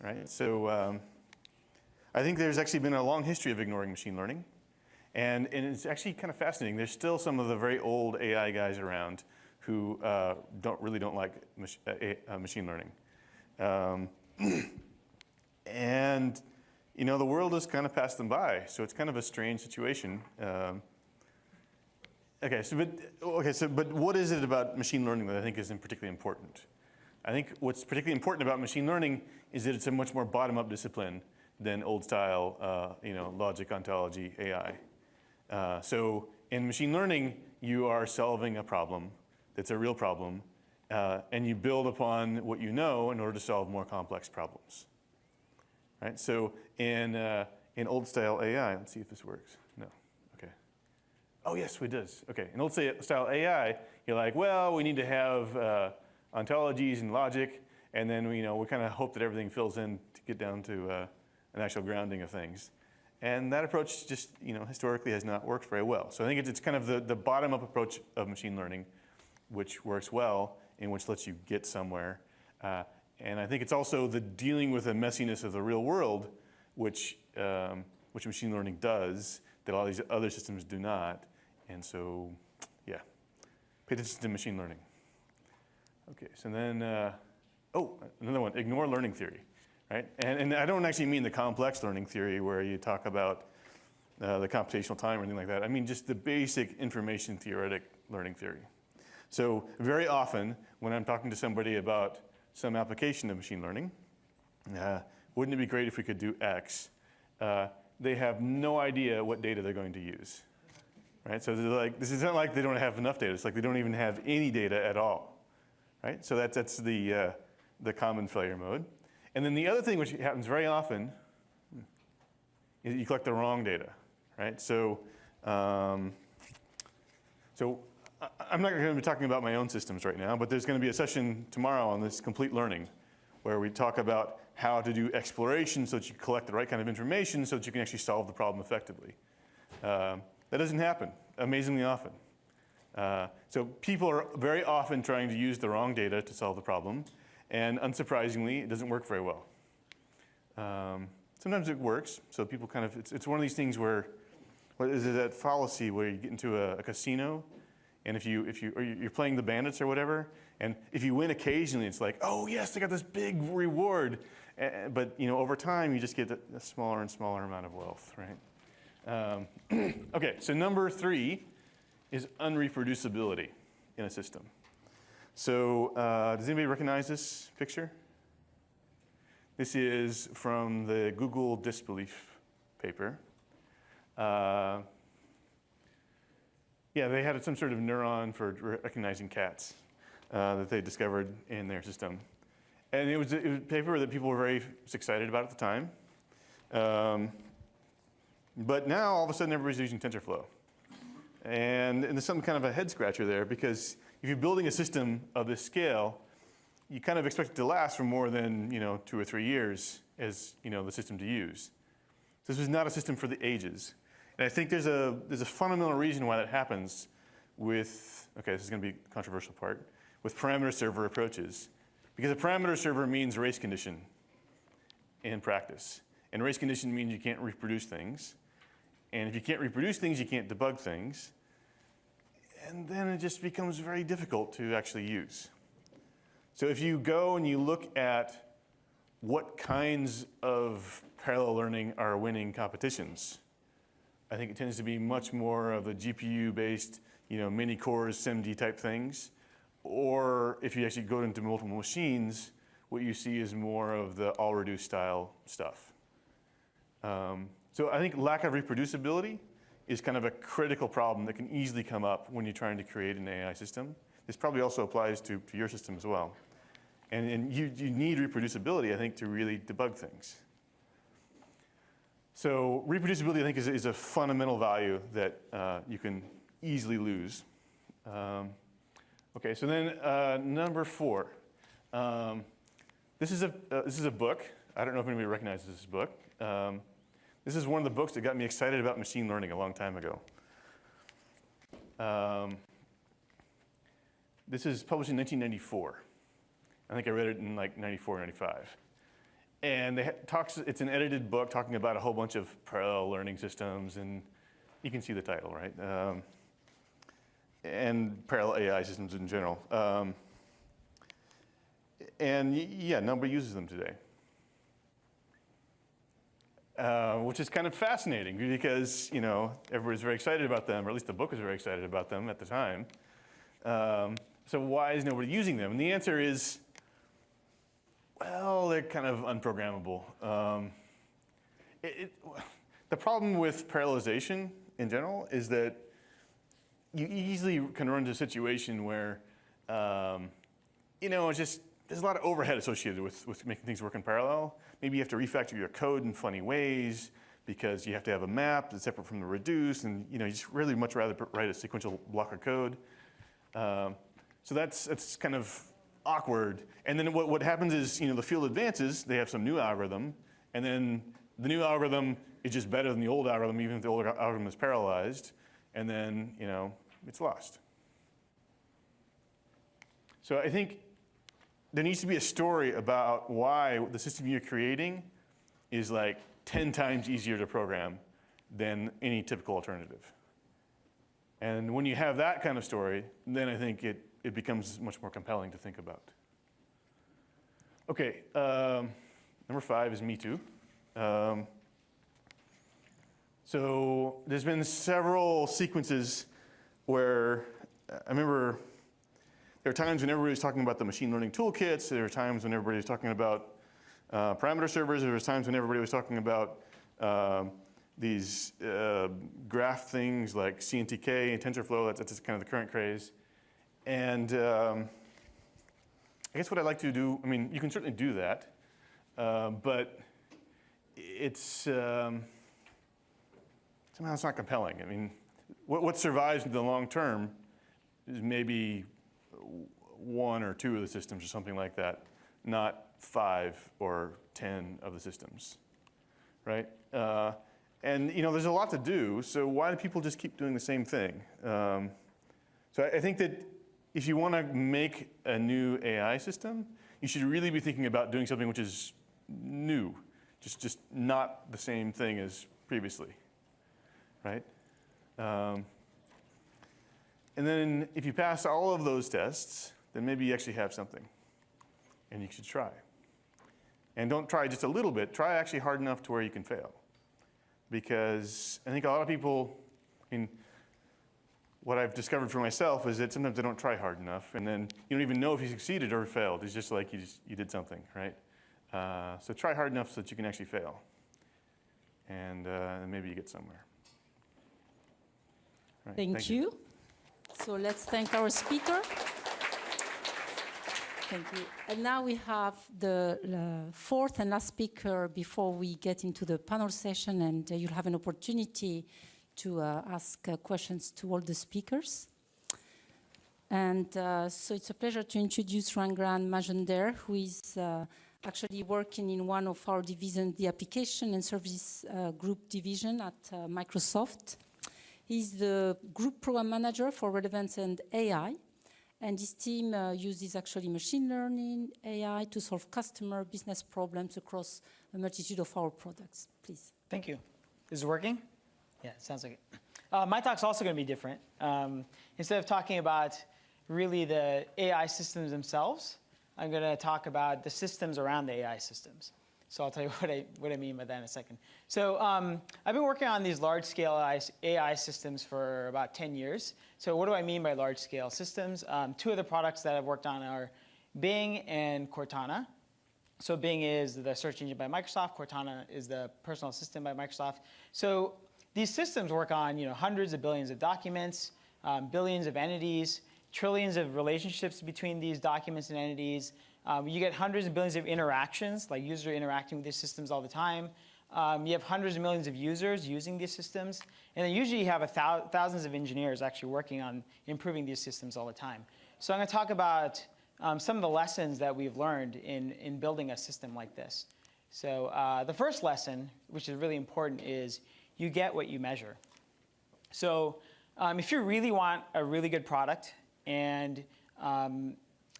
Right? So I think there's actually been a long history of ignoring machine learning. And it's actually kind of fascinating. There's still some of the very old AI guys around who don't like machine learning. And the world has kind of passed them by, so it's kind of a strange situation. But what is it about machine learning that I think is particularly important? I think what's particularly important about machine learning is that it's a much more bottom-up discipline than old-style, logic, ontology, AI. So in machine learning, you are solving a problem that's a real problem. And you build upon what you know in order to solve more complex problems. Right? So in old-style AI, let's see if this works. No. Okay. Oh, yes, it does. Okay. In old-style AI, you're like, well, we need to have ontologies and logic, and then we kind of hope that everything fills in to get down to an actual grounding of things. And that approach just, historically has not worked very well. So I think it's kind of the bottom-up approach of machine learning, which works well, and which lets you get somewhere. And I think it's also the dealing with the messiness of the real world, which machine learning does, that all these other systems do not. And so, yeah, pay attention to machine learning. Okay, so then, another one, ignore learning theory, right? And I don't actually mean the complex learning theory where you talk about the computational time or anything like that. I mean just the basic information theoretic learning theory. So very often, when I'm talking to somebody about some application of machine learning, wouldn't it be great if we could do X? They have no idea what data they're going to use, right? So they're like, this is not like they don't have enough data. It's like they don't even have any data at all, right? So that's the common failure mode. And then the other thing which happens very often is you collect the wrong data, right? So, I'm not going to be talking about my own systems right now, but there's going to be a session tomorrow on this complete learning where we talk about how to do exploration so that you collect the right kind of information so that you can actually solve the problem effectively. That doesn't happen amazingly often. So people are very often trying to use the wrong data to solve the problem, and unsurprisingly, it doesn't work very well. Sometimes it works, so people kind of, it's one of these things where, what is it, that fallacy where you get into a casino, and if you're playing the bandits or whatever, and if you win occasionally, it's like, oh yes, I got this big reward. But over time, you just get a smaller and smaller amount of wealth, right? Okay, so number 3 is unreproducibility in a system. So does anybody recognize this picture? This is from the Google Disbelief paper. Yeah, they had some sort of neuron for recognizing cats that they discovered in their system. And it was a paper that people were very excited about at the time. But now, all of a sudden, everybody's using TensorFlow. And there's some kind of a head scratcher there, because if you're building a system of this scale, you kind of expect it to last for more than 2 or 3 years as the system to use. So this is not a system for the ages. And I think there's a fundamental reason why that happens with, okay, this is going to be the controversial part, with parameter server approaches. Because a parameter server means race condition in practice. And race condition means you can't reproduce things. And if you can't reproduce things, you can't debug things. And then it just becomes very difficult to actually use. So if you go and you look at what kinds of parallel learning are winning competitions, I think it tends to be much more of the GPU-based, mini cores, SIMD type things. Or if you actually go into multiple machines, what you see is more of the all-reduced style stuff. So I think lack of reproducibility is kind of a critical problem that can easily come up when you're trying to create an AI system. This probably also applies to your system as well. And you need reproducibility, I think, to really debug things. So reproducibility, I think, is a fundamental value that you can easily lose. Okay, so then number 4. This is a book. I don't know if anybody recognizes this book. This is one of the books that got me excited about machine learning a long time ago. This is published in 1994. I think I read it in like 94, 95. And it's an edited book talking about a whole bunch of parallel learning systems, and you can see the title, right? And parallel AI systems in general. And yeah, nobody uses them today. Which is kind of fascinating, because everybody's very excited about them, or at least the book was very excited about them at the time. So why is nobody using them? And the answer is, well, they're kind of unprogrammable. The problem with parallelization in general is that you easily can run into a situation where, it's just, there's a lot of overhead associated with making things work in parallel. Maybe you have to refactor your code in funny ways because you have to have a map that's separate from the reduce, and you just really much rather write a sequential block of code. So that's kind of awkward. And then what happens is, the field advances, they have some new algorithm, and then the new algorithm is just better than the old algorithm, even if the old algorithm is parallelized, and then, it's lost. So I think there needs to be a story about why the system you're creating is like 10 times easier to program than any typical alternative. And when you have that kind of story, then I think it becomes much more compelling to think about. Okay, number 5 is Me Too. So there's been several sequences where I remember there are times when everybody was talking about the machine learning toolkits. There were times when everybody was talking about parameter servers. There was times when everybody was talking about these graph things like CNTK and TensorFlow. That's kind of the current craze. And I guess what I'd like to do, you can certainly do that, but it's somehow it's not compelling. What survives in the long term is maybe 1 or 2 of the systems or something like that, not 5 or 10 of the systems, right? And there's a lot to do, so why do people just keep doing the same thing? So I think that if you want to make a new AI system, you should really be thinking about doing something which is new, just not the same thing as previously, right? And then if you pass all of those tests, then maybe you actually have something, and you should try. And don't try just a little bit, try actually hard enough to where you can fail. Because I think a lot of people, what I've discovered for myself is that sometimes they don't try hard enough, and then you don't even know if you succeeded or failed. It's just like you did something, right? So try hard enough so that you can actually fail. And maybe you get somewhere. Right, Thank you. So let's thank our speaker. Thank you. And now we have the 4th and last speaker before we get into the panel session, and you'll have an opportunity to ask questions to all the speakers. And so it's a pleasure to introduce Rangran Majumdar, who is actually working in one of our divisions, the Application and Service Group division at Microsoft. He's the Group Program Manager for Relevance and AI, and his team uses actually machine learning, AI, to solve customer business problems across a multitude of our products. Please. Thank you. Is it working? Yeah, it sounds like it. My talk's also going to be different. Instead of talking about really the AI systems themselves, I'm going to talk about the systems around the AI systems. So I'll tell you what I mean by that in a second. So I've been working on these large-scale AI systems for about 10 years. So what do I mean by large-scale systems? Two of the products that I've worked on are Bing and Cortana. So Bing is the search engine by Microsoft. Cortana is the personal assistant by Microsoft. So these systems work on hundreds of billions of documents, billions of entities, trillions of relationships between these documents and entities. You get hundreds of billions of interactions, like users are interacting with these systems all the time. You have hundreds of millions of users using these systems. And then usually you have thousands of engineers actually working on improving these systems all the time. So I'm going to talk about some of the lessons that we've learned in building a system like this. So the first lesson, which is really important, is you get what you measure. So if you really want a really good product and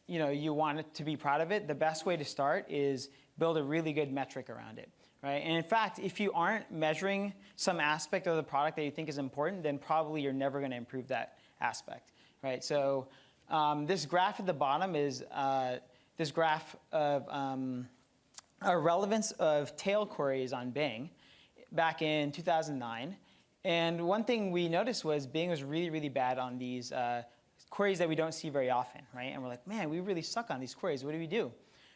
you want it to be proud of it, the best way to start is build a really good metric around it, right? And in fact, if you aren't measuring some aspect of the product that you think is important, then probably you're never going to improve that aspect, right? So this graph at the bottom is this graph of a relevance of tail queries on Bing back in 2009. And one thing we noticed was Bing was really, really bad on these queries that we don't see very often, right? And we're like, man, we really suck on these queries. What do we do?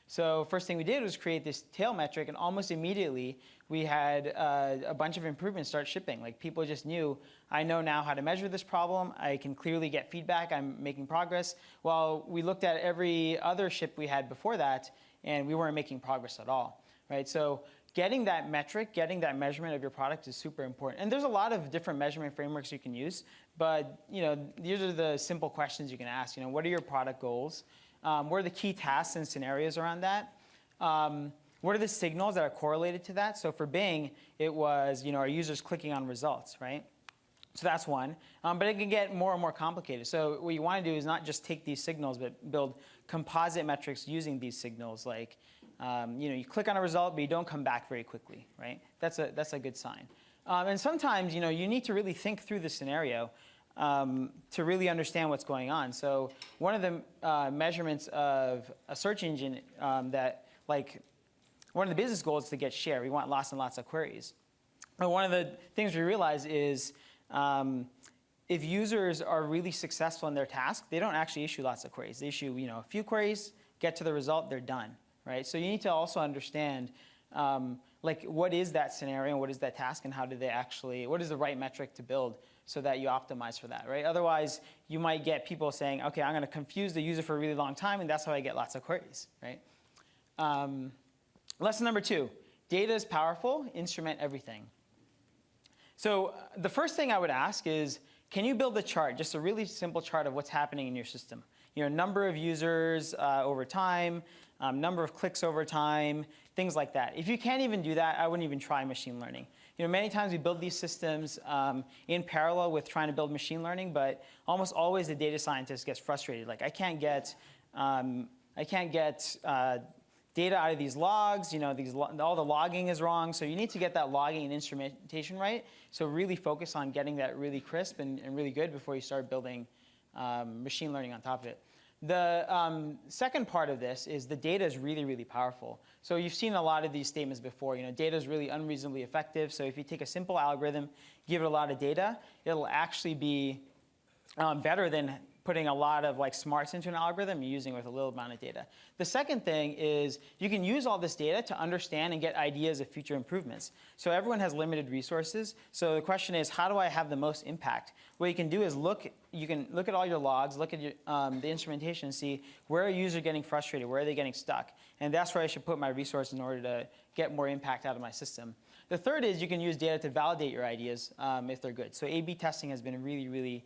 So first thing we did was create this tail metric, and almost immediately we had a bunch of improvements start shipping. Like people just knew, I know now how to measure this problem. I can clearly get feedback. I'm making progress. While we looked at every other ship we had before that, and we weren't making progress at all, right? So getting that metric, getting that measurement of your product is super important. And there's a lot of different measurement frameworks you can use, but these are the simple questions you can ask. What are your product goals? What are the key tasks and scenarios around that? What are the signals that are correlated to that? So for Bing, it was, are users clicking on results, right? So that's one. But it can get more and more complicated. So what you want to do is not just take these signals, but build composite metrics using these signals. Like, you click on a result, but you don't come back very quickly, right? That's a good sign. And sometimes, you need to really think through the scenario to really understand what's going on. So one of the measurements of a search engine one of the business goals is to get share. We want lots and lots of queries. But one of the things we realize is if users are really successful in their task, they don't actually issue lots of queries. They issue a few queries, get to the result, they're done, right? So you need to also understand what is that scenario, what is that task, and what is the right metric to build so that you optimize for that, right? Otherwise, you might get people saying, okay, I'm going to confuse the user for a really long time, and that's how I get lots of queries, right? Lesson number 2, data is powerful, instrument everything. So the first thing I would ask is, can you build a chart, just a really simple chart of what's happening in your system? Number of users over time, number of clicks over time, things like that. If you can't even do that, I wouldn't even try machine learning. Many times we build these systems in parallel with trying to build machine learning, but almost always the data scientist gets frustrated. Like, I can't get data out of these logs. All the logging is wrong. So you need to get that logging and instrumentation right. So really focus on getting that really crisp and really good before you start building machine learning on top of it. The second part of this is the data is really, really powerful. So you've seen a lot of these statements before. Data is really unreasonably effective. So if you take a simple algorithm, give it a lot of data, it'll actually be better than putting a lot of smarts into an algorithm and using it with a little amount of data. The second thing is you can use all this data to understand and get ideas of future improvements. So everyone has limited resources. So the question is, how do I have the most impact? What you can do is you can look at all your logs, look at your, the instrumentation, and see where are users getting frustrated, where are they getting stuck. And that's where I should put my resources in order to get more impact out of my system. The third is you can use data to validate your ideas if they're good. So A/B testing has been really, really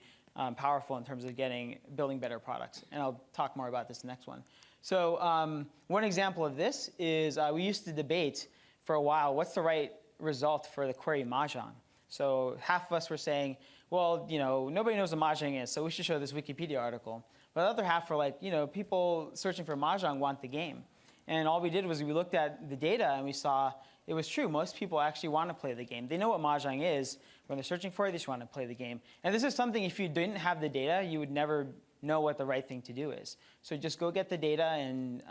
powerful in terms of building better products. And I'll talk more about this in the next one. So one example of this is we used to debate for a while, what's the right result for the query Mahjong? So half of us were saying, well, nobody knows what Mahjong is, so we should show this Wikipedia article. But the other half were like, people searching for Mahjong want the game. And all we did was we looked at the data and we saw it was true. Most people actually want to play the game. They know what Mahjong is. When they're searching for it, they just want to play the game. And this is something, if you didn't have the data, you would never know what the right thing to do is. So just go get the data and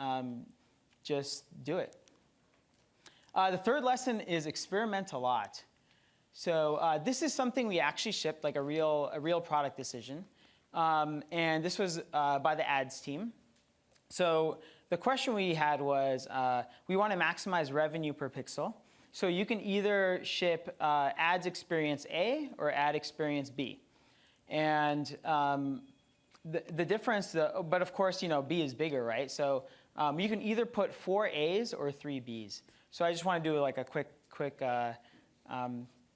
just do it. The third lesson is experiment a lot. So this is something we actually shipped, like a real product decision. And this was by the ads team. So the question we had was, we want to maximize revenue per pixel. So you can either ship ads experience A or ad experience B. And the difference, but of course, B is bigger, right? So you can either put 4 A's or 3 B's. So I just want to do like a quick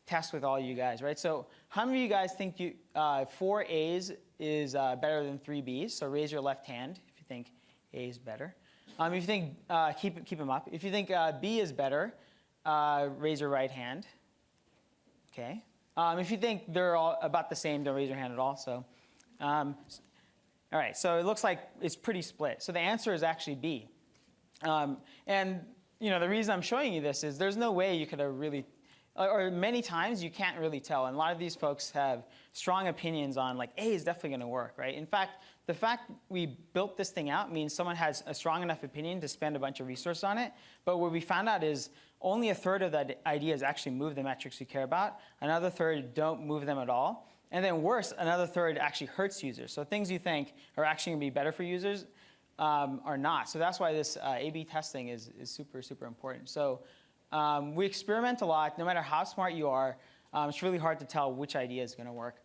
test with all you guys, right? So how many of you guys think 4 A's is better than 3 B's? So raise your left hand if you think A is better. If you think, keep them up. If you think B is better, raise your right hand. Okay. If you think they're all about the same, don't raise your hand at all. So, all right. So it looks like it's pretty split. So the answer is actually B. And the reason I'm showing you this is there's no way you could have really, or many times you can't really tell. And a lot of these folks have strong opinions on like A is definitely going to work, right? In fact, the fact we built this thing out means someone has a strong enough opinion to spend a bunch of resources on it. But what we found out is only a third of the ideas actually move the metrics we care about. Another third don't move them at all. And then worse, another third actually hurts users. So things you think are actually going to be better for users are not. So that's why this A/B testing is super, super important. So we experiment a lot. No matter how smart you are, it's really hard to tell which idea is going to work.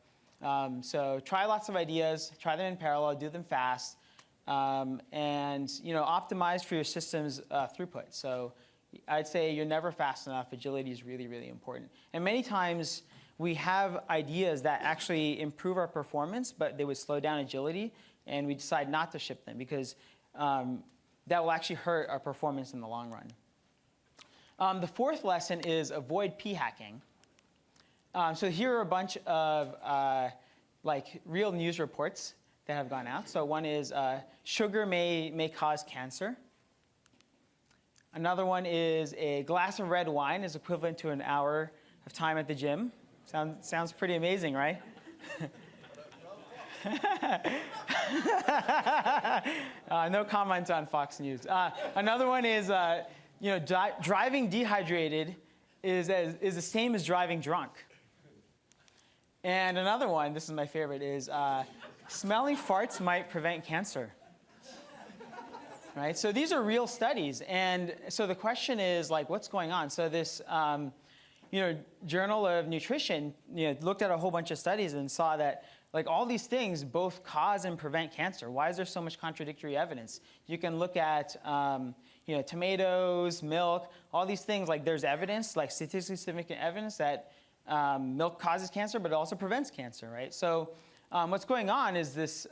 So try lots of ideas, try them in parallel, do them fast, and optimize for your system's throughput. So I'd say you're never fast enough. Agility is really, really important. And many times we have ideas that actually improve our performance, but they would slow down agility, and we decide not to ship them because that will actually hurt our performance in the long run. The fourth lesson is avoid p-hacking. So here are a bunch of real news reports that have gone out. So one is sugar may cause cancer. Another one is a glass of red wine is equivalent to an hour of time at the gym. Sounds pretty amazing, right? No comment on Fox News. Another one is driving dehydrated is the same as driving drunk. And another one, this is my favorite, is smelling farts might prevent cancer. Right? So these are real studies. And so the question is, what's going on? So this Journal of Nutrition looked at a whole bunch of studies and saw that all these things both cause and prevent cancer. Why is there so much contradictory evidence? You can look at tomatoes, milk, all these things. There's evidence, statistically significant evidence that milk causes cancer, but it also prevents cancer, right? So what's going on is this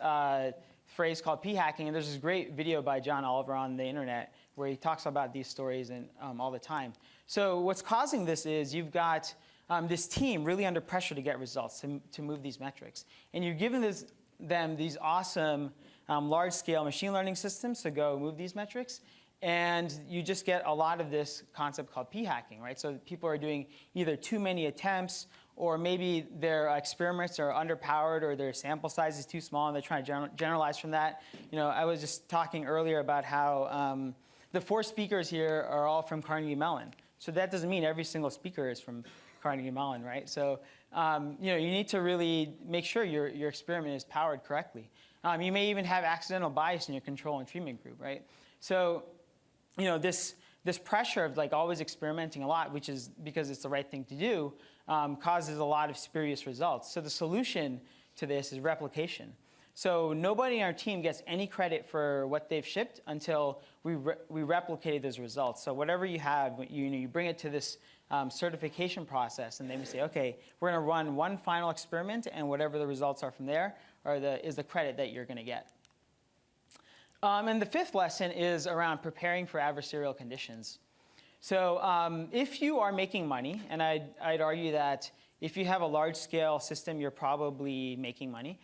phrase called p-hacking, and there's this great video by John Oliver on the internet where he talks about these stories and all the time. So what's causing this is you've got this team really under pressure to get results, to move these metrics. And you're giving them these awesome large-scale machine learning systems to go move these metrics. And you just get a lot of this concept called p-hacking, right? So people are doing either too many attempts, or maybe their experiments are underpowered, or their sample size is too small, and they're trying to generalize from that. I was just talking earlier about how the 4 speakers here are all from Carnegie Mellon. So that doesn't mean every single speaker is from Carnegie Mellon, right? So you need to really make sure your experiment is powered correctly. You may even have accidental bias in your control and treatment group, right? So this pressure of always experimenting a lot, which is because it's the right thing to do, causes a lot of spurious results. So the solution to this is replication. So nobody in our team gets any credit for what they've shipped until we replicated those results. So whatever you have, you bring it to this certification process, and then we say, okay, we're going to run one final experiment, and whatever the results are from there is the credit that you're going to get. And the fifth lesson is around preparing for adversarial conditions. So if you are making money, and I'd argue that if you have a large-scale system, you're probably making money.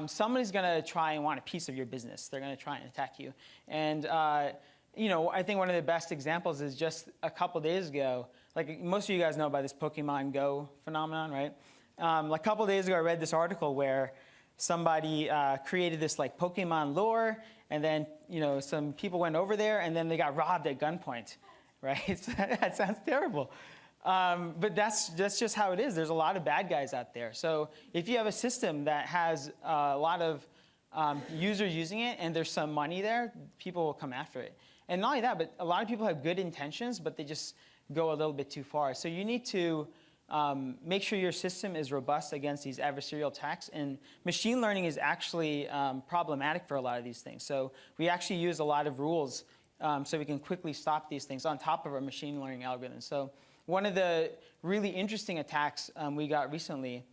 Somebody's going to try and want a piece of your business. They're going to try and attack you. And I think one of the best examples is just a couple days ago. Like most of you guys know about this Pokemon Go phenomenon, right? A couple days ago, I read this article where somebody created this like Pokemon lore, and then some people went over there, and then they got robbed at gunpoint, right? So that sounds terrible. But that's just how it is. There's a lot of bad guys out there. So if you have a system that has a lot of users using it and there's some money there, people will come after it. And not only that, but a lot of people have good intentions, but they just go a little bit too far. So you need to make sure your system is robust against these adversarial attacks. And machine learning is actually problematic for a lot of these things. So we actually use a lot of rules so we can quickly stop these things on top of our machine learning algorithms. So one of the really interesting attacks we got recently,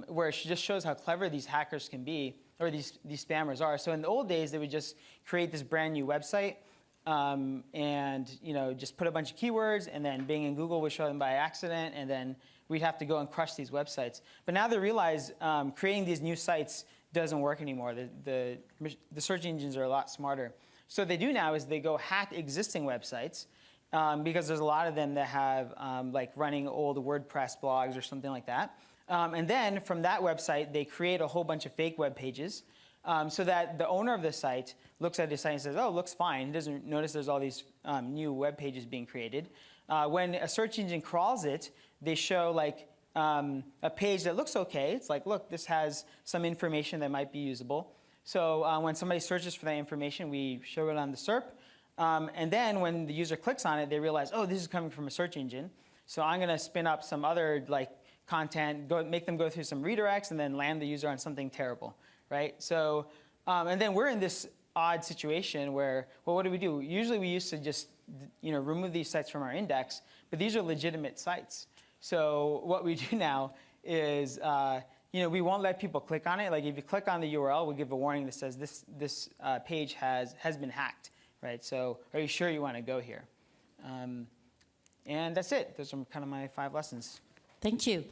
where it just shows how clever these hackers can be, or these spammers are. So in the old days, they would just create this brand new website and just put a bunch of keywords, and then Bing and Google would show them by accident, and then we'd have to go and crush these websites. But now they realize creating these new sites doesn't work anymore. The search engines are a lot smarter. So what they do now is they go hack existing websites, because there's a lot of them that have like running old WordPress blogs or something like that. And then from that website, they create a whole bunch of fake web pages so that the owner of the site looks at the site and says, oh, it looks fine. He doesn't notice there's all these new web pages being created. When a search engine crawls it, they show like a page that looks okay. It's like, look, this has some information that might be usable. So when somebody searches for that information, we show it on the SERP. And then when the user clicks on it, they realize, oh, this is coming from a search engine. So I'm going to spin up some other content, make them go through some redirects, and then land the user on something terrible, right? So, and then we're in this odd situation where, well, what do we do? Usually we used to just remove these sites from our index, but these are legitimate sites. So what we do now is we won't let people click on it. Like if you click on the URL, we'll give a warning that says this page has been hacked. Right, so are you sure you want to go here? And that's it. Those are kind of my 5 lessons. Thank you.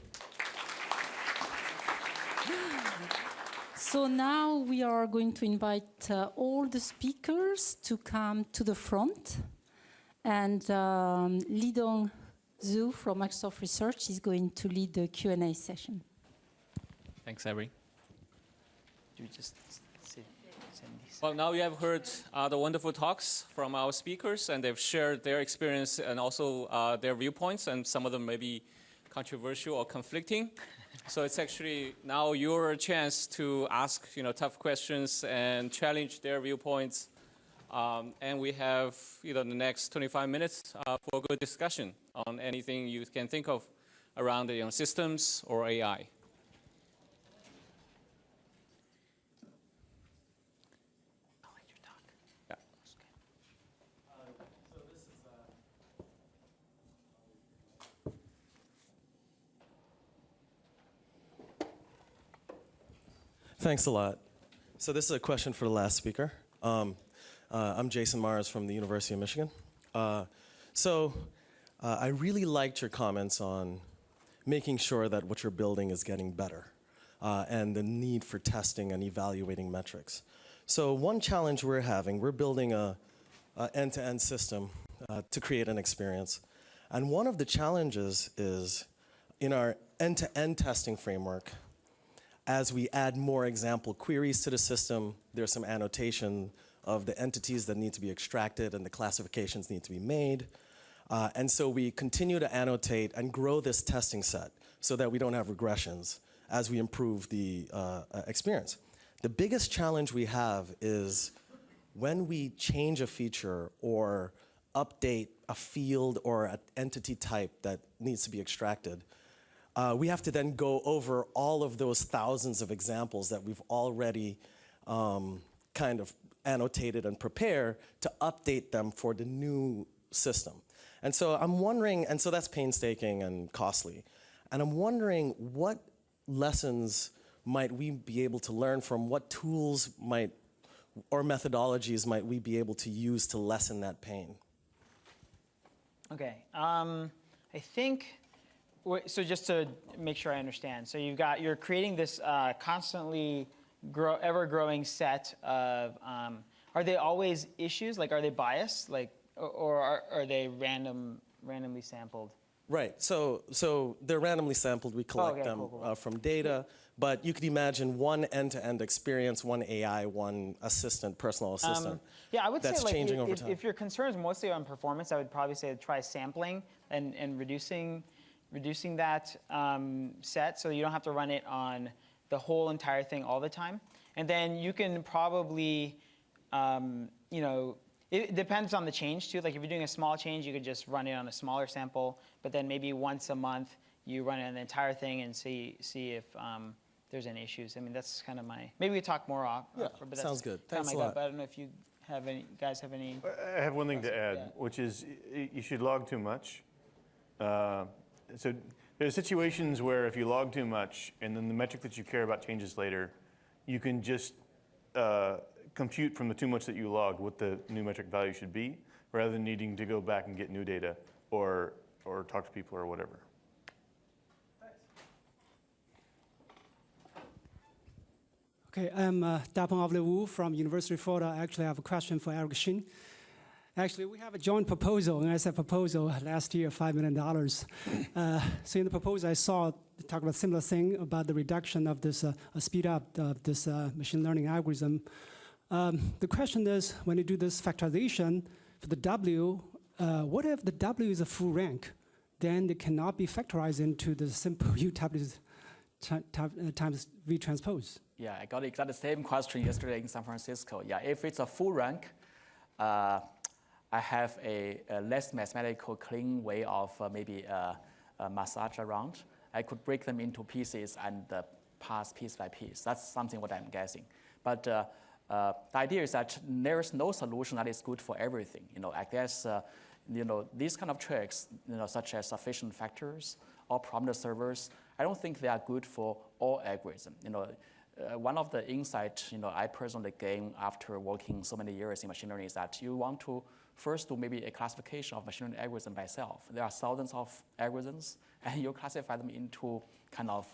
So now we are going to invite all the speakers to come to the front. And Lidong Zhu from Microsoft Research is going to lead the Q&A session. Thanks, Avery. Do you just send these? Well, now you have heard the wonderful talks from our speakers, and they've shared their experience and also their viewpoints, and some of them may be controversial or conflicting. So it's actually now your chance to ask tough questions and challenge their viewpoints. And we have the next 25 minutes for a good discussion on anything you can think of around systems or AI. Thanks a lot. So this is a question for the last speaker. I'm Jason Mars from the University of Michigan. I really liked your comments on making sure that what you're building is getting better and the need for testing and evaluating metrics. So one challenge we're building a end-to-end system to create an experience. And one of the challenges is in our end-to-end testing framework, as we add more example queries to the system, there's some annotation of the entities that need to be extracted and the classifications need to be made. And so we continue to annotate and grow this testing set so that we don't have regressions as we improve the experience. The biggest challenge we have is when we change a feature or update a field or an entity type that needs to be extracted, we have to then go over all of those thousands of examples that we've already kind of annotated and prepare to update them for the new system. And so I'm wondering, and so that's painstaking and costly. And I'm wondering what lessons might we be able to learn from, what tools might, or methodologies might we be able to use to lessen that pain? Okay, I think, so just to make sure I understand, so you're creating this constantly ever-growing set of, are they always issues? Like, are they biased? Like, or are they randomly sampled? Right, so they're randomly sampled, we collect okay, them cool. From data, but you could imagine one end-to-end experience, one AI, one assistant, personal assistant. Yeah, I would that's say like changing over time. if your concern is mostly on performance, I would probably say try sampling and reducing that set so you don't have to run it on the whole entire thing all the time. And then you can probably, you know, it depends on the change too. Like if you're doing a small change, you could just run it on a smaller sample, but then maybe once a month you run it on the entire thing and see if there's any issues. I mean, that's kind of my, maybe we talk more off. Yeah, but that's sounds good. kinda Thanks my a gut, lot. But I don't know if you have any, guys have any. I have one thing to add, Yeah. which is you should log too much. So there's situations where if you log too much and then the metric that you care about changes later, you can just compute from the too much that you logged what the new metric value should be, rather than needing to go back and get new data or talk to people or whatever. Okay, I'm Dapeng Avle Wu from University of Florida. Actually, I have a question for Eric Shin. Actually, we have a joint proposal, and I said proposal last year, $5 million. So in the proposal, I saw talk about similar thing about the reduction of this speed up of this machine learning algorithm. The question is, when you do this factorization for the W, what if the W is a full rank? Then it cannot be factorized into the simple U times V transpose. Yeah, I got exactly the same question yesterday in San Francisco. Yeah, if it's a full rank, I have a less mathematical clean way of maybe massage around. I could break them into pieces and pass piece by piece. That's something what I'm guessing. But the idea is that there is no solution that is good for everything. You know, I guess these kind of tricks, such as sufficient factors or parameter servers, I don't think they are good for all algorithms. One of the insights I personally gained after working so many years in machine learning is that you want to first do maybe a classification of machine learning algorithms by itself. There are thousands of algorithms, and you classify them into kind of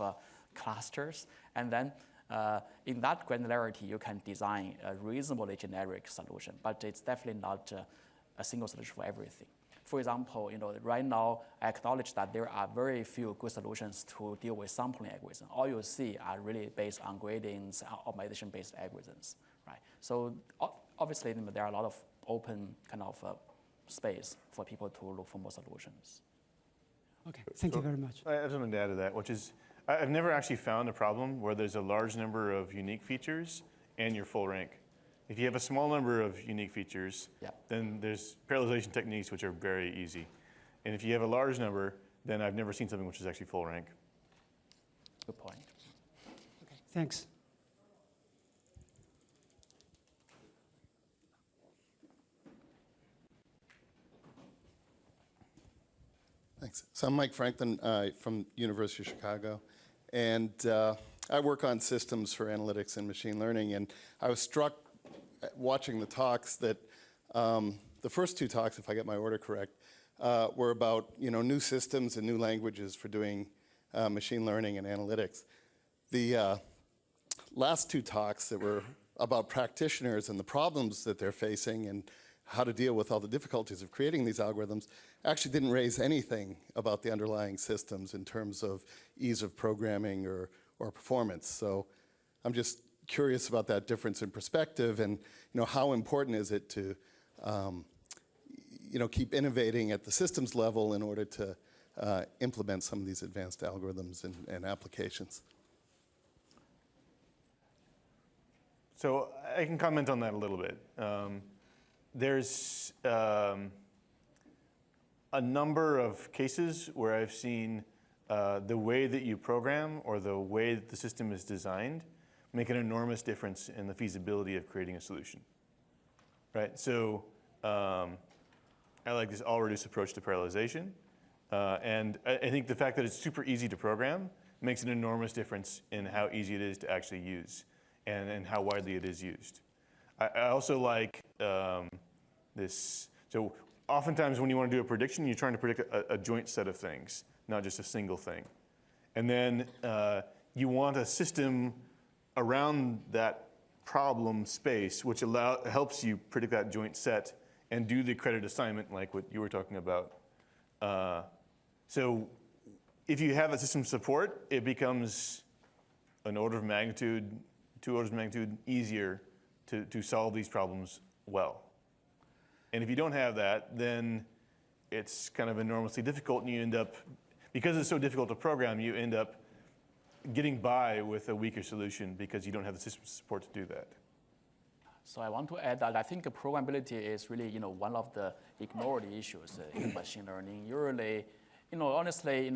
clusters, and then in that granularity, you can design a reasonably generic solution, but it's definitely not a single solution for everything. For example, right now, I acknowledge that there are very few good solutions to deal with sampling algorithms. All you see are really based on gradients, optimization-based algorithms, right? So obviously, there are a lot of open kind of space for people to look for more solutions. Okay, thank you very much. I have something to add to that, which is I've never actually found a problem where there's a large number of unique features and you're full rank. If you have a small number of unique features, then there's parallelization techniques which are very easy. And if you have a large number, then I've never seen something which is actually full rank. Good point. Okay, thanks. Thanks. So I'm Mike Franklin from University of Chicago, and I work on systems for analytics and machine learning, and I was struck watching the talks that the first two talks, if I get my order correct, were about new systems and new languages for doing machine learning and analytics. The last two talks that were about practitioners and the problems that they're facing and how to deal with all the difficulties of creating these algorithms actually didn't raise anything about the underlying systems in terms of ease of programming or performance. So I'm just curious about that difference in perspective, and how important is it to keep innovating at the systems level in order to implement some of these advanced algorithms and applications. So I can comment on that a little bit. There's a number of cases where I've seen the way that you program or the way that the system is designed make an enormous difference in the feasibility of creating a solution, right? So I like this all-reduce approach to parallelization. And I think the fact that it's super easy to program makes an enormous difference in how easy it is to actually use and how widely it is used. I also like this. So oftentimes when you want to do a prediction, you're trying to predict a joint set of things, not just a single thing. And then you want a system around that problem space, which helps you predict that joint set and do the credit assignment like what you were talking about. So if you have a system support, it becomes an order of magnitude, 2 orders of magnitude easier to solve these problems well. And if you don't have that, then it's kind of enormously difficult, and you end up, because it's so difficult to program, you end up getting by with a weaker solution because you don't have the system support to do that. So I want to add that I think programmability is really, one of the ignored issues in machine learning. Usually, honestly,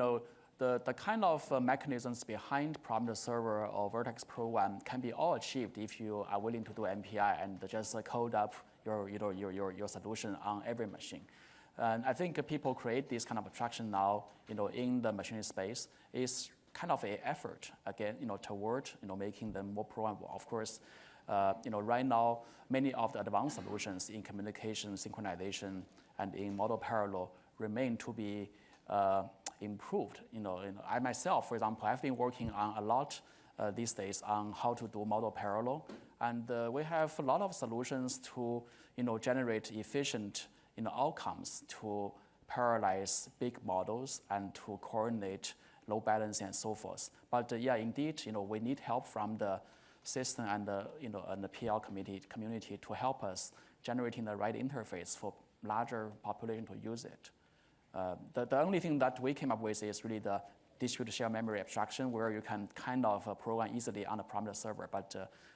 the kind of mechanisms behind parameter server or vertex program can be all achieved if you are willing to do MPI and just code up your solution on every machine. And I think people create this kind of abstraction now, in the machine space is kind of an effort again, toward, making them more programmable. Of course, right now, many of the advanced solutions in communication, synchronization, and in model parallel remain to be improved. I myself, for example, I've been working on a lot these days on how to do model parallel, and we have a lot of solutions to, generate efficient, outcomes to parallelize big models and to coordinate load balancing and so forth. But yeah, indeed, we need help from the system and the, and the PL community to help us generating the right interface for larger population to use it. The only thing that we came up with is really the distributed shared memory abstraction, where you can kind of program easily on the parameter server, but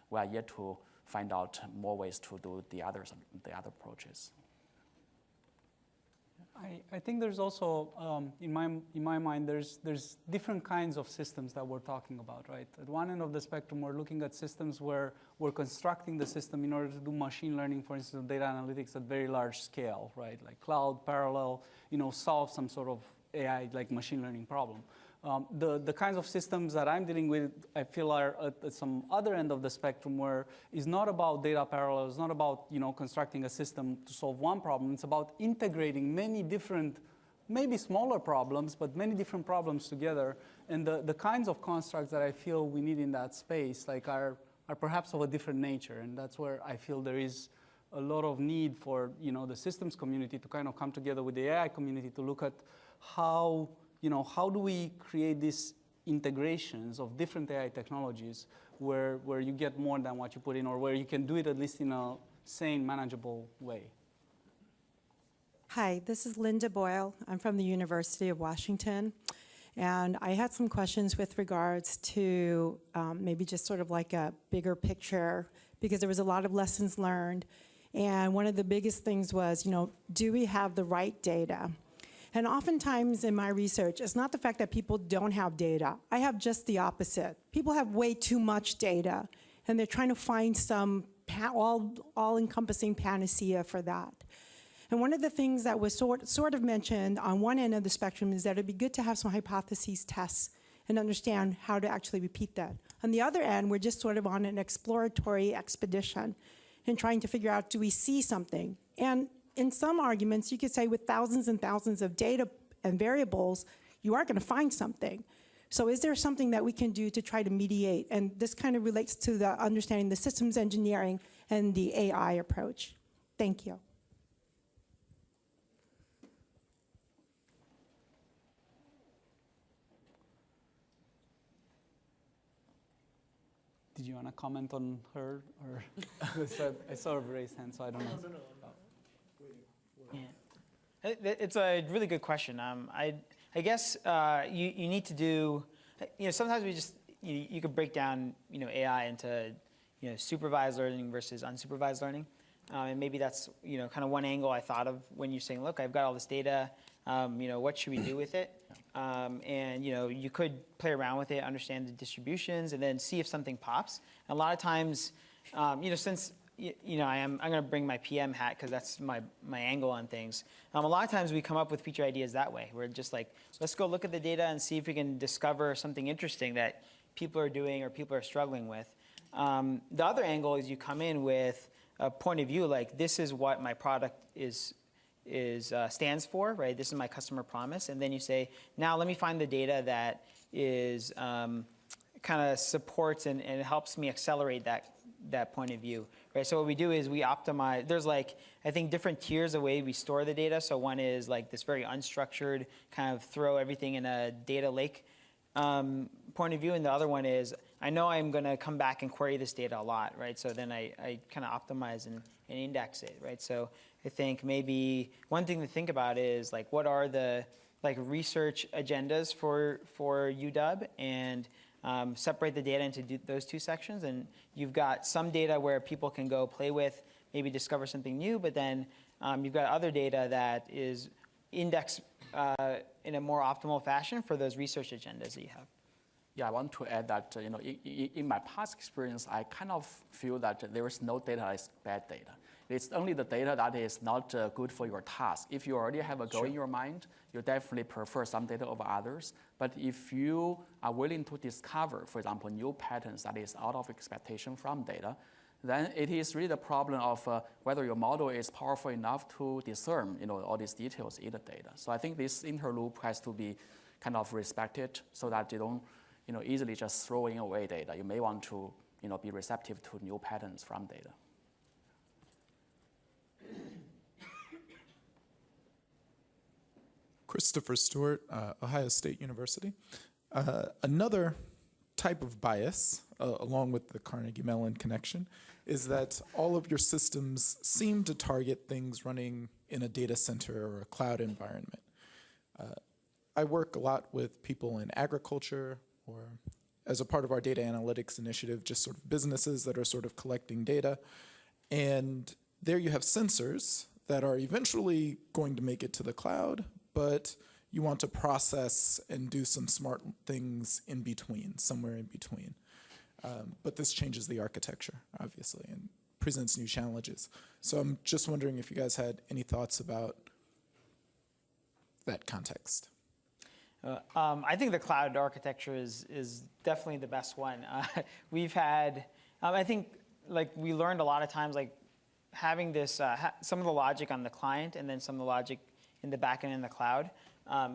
we are yet to find out more ways to do the other approaches. I think there's also, in my mind, there's different kinds of systems that we're talking about, right? At one end of the spectrum, we're looking at systems where we're constructing the system in order to do machine learning, for instance, data analytics at very large scale, right? Like cloud, parallel, solve some sort of AI, like machine learning problem. The kinds of systems that I'm dealing with, I feel, are at some other end of the spectrum, where it's not about data parallel, it's not about constructing a system to solve one problem. It's about integrating many different, maybe smaller problems, but many different problems together. And the kinds of constructs that I feel we need in that space, like are perhaps of a different nature. And that's where I feel there is a lot of need for the systems community to kind of come together with the AI community to look at how do we create these integrations of different AI technologies where you get more than what you put in, or where you can do it at least in a sane, manageable way? Hi, this is Linda Boyle. I'm from the University of Washington. And I had some questions with regards to maybe just sort of like a bigger picture, because there was a lot of lessons learned. And one of the biggest things was, do we have the right data? And oftentimes in my research, it's not the fact that people don't have data. I have just the opposite. People have way too much data, and they're trying to find some all-encompassing panacea for that. And one of the things that was sort of mentioned on one end of the spectrum is that it'd be good to have some hypotheses tests and understand how to actually repeat that. On the other end, we're just sort of on an exploratory expedition and trying to figure out, do we see something? And in some arguments, you could say with thousands and thousands of data and variables, you are going to find something. So is there something that we can do to try to mediate? And this kind of relates to the understanding the systems engineering and the AI approach. Thank you. Did you want to comment on her? Or I saw her raise hand, so I don't know. Yeah. It's a really good question. I guess you need to do, sometimes we just, you could break down, AI into, supervised learning versus unsupervised learning. And maybe that's, kind of one angle I thought of when you're saying, look, I've got all this data. What should we do with it? And you could play around with it, understand the distributions, and then see if something pops. And a lot of times, since I'm going to bring my PM hat because that's my angle on things. A lot of times we come up with feature ideas that way. We're just like, let's go look at the data and see if we can discover something interesting that people are doing or people are struggling with. The other angle is you come in with a point of view like, this is what my product stands for, right? This is my customer promise. And then you say, now let me find the data that is kind of supports and helps me accelerate that point of view, right? So what we do is we optimize. There's I think different tiers of way we store the data. So one is like this very unstructured kind of throw everything in a data lake point of view. And the other one is, I know I'm going to come back and query this data a lot, right? So then I kind of optimize and index it, right? So I think maybe one thing to think about is like, what are the research agendas for UW, and separate the data into those two sections. And you've got some data where people can go play with, maybe discover something new, but then you've got other data that is indexed in a more optimal fashion for those research agendas that you have. Yeah, I want to add that in my past experience, I kind of feel that there is no data that is bad data. It's only the data that is not good for your task. If you already have a goal in your mind, you definitely prefer some data over others. But if you are willing to discover, for example, new patterns that is out of expectation from data, then it is really the problem of whether your model is powerful enough to discern all these details in the data. So I think this interloop has to be kind of respected so that you don't easily just throwing away data. You may want to be receptive to new patterns from data. Christopher Stewart, Ohio State University. Another type of bias, along with the Carnegie Mellon connection, is that all of your systems seem to target things running in a data center or a cloud environment. I work a lot with people in agriculture, or as a part of our data analytics initiative, just sort of businesses that are sort of collecting data. And there you have sensors that are eventually going to make it to the cloud, but you want to process and do some smart things in between, somewhere in between. But this changes the architecture, obviously, and presents new challenges. So I'm just wondering if you guys had any thoughts about that context. I think the cloud architecture is definitely the best one. We've had, I think, we learned a lot of times, having this, some of the logic on the client and then some of the logic in the backend in the cloud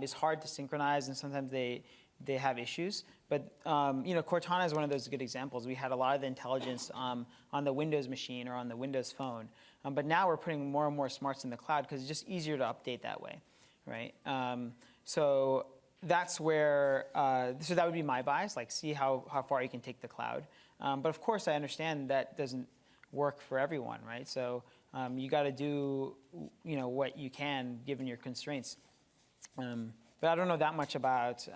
is hard to synchronize, and sometimes they have issues. But Cortana is one of those good examples. We had a lot of the intelligence on the Windows machine or on the Windows phone, but now we're putting more and more smarts in the cloud because it's just easier to update that way, right? So that's where, so that would be my bias, see how far you can take the cloud. But of course, I understand that doesn't work for everyone, right? So you got to do, what you can given your constraints. But I don't know that much about,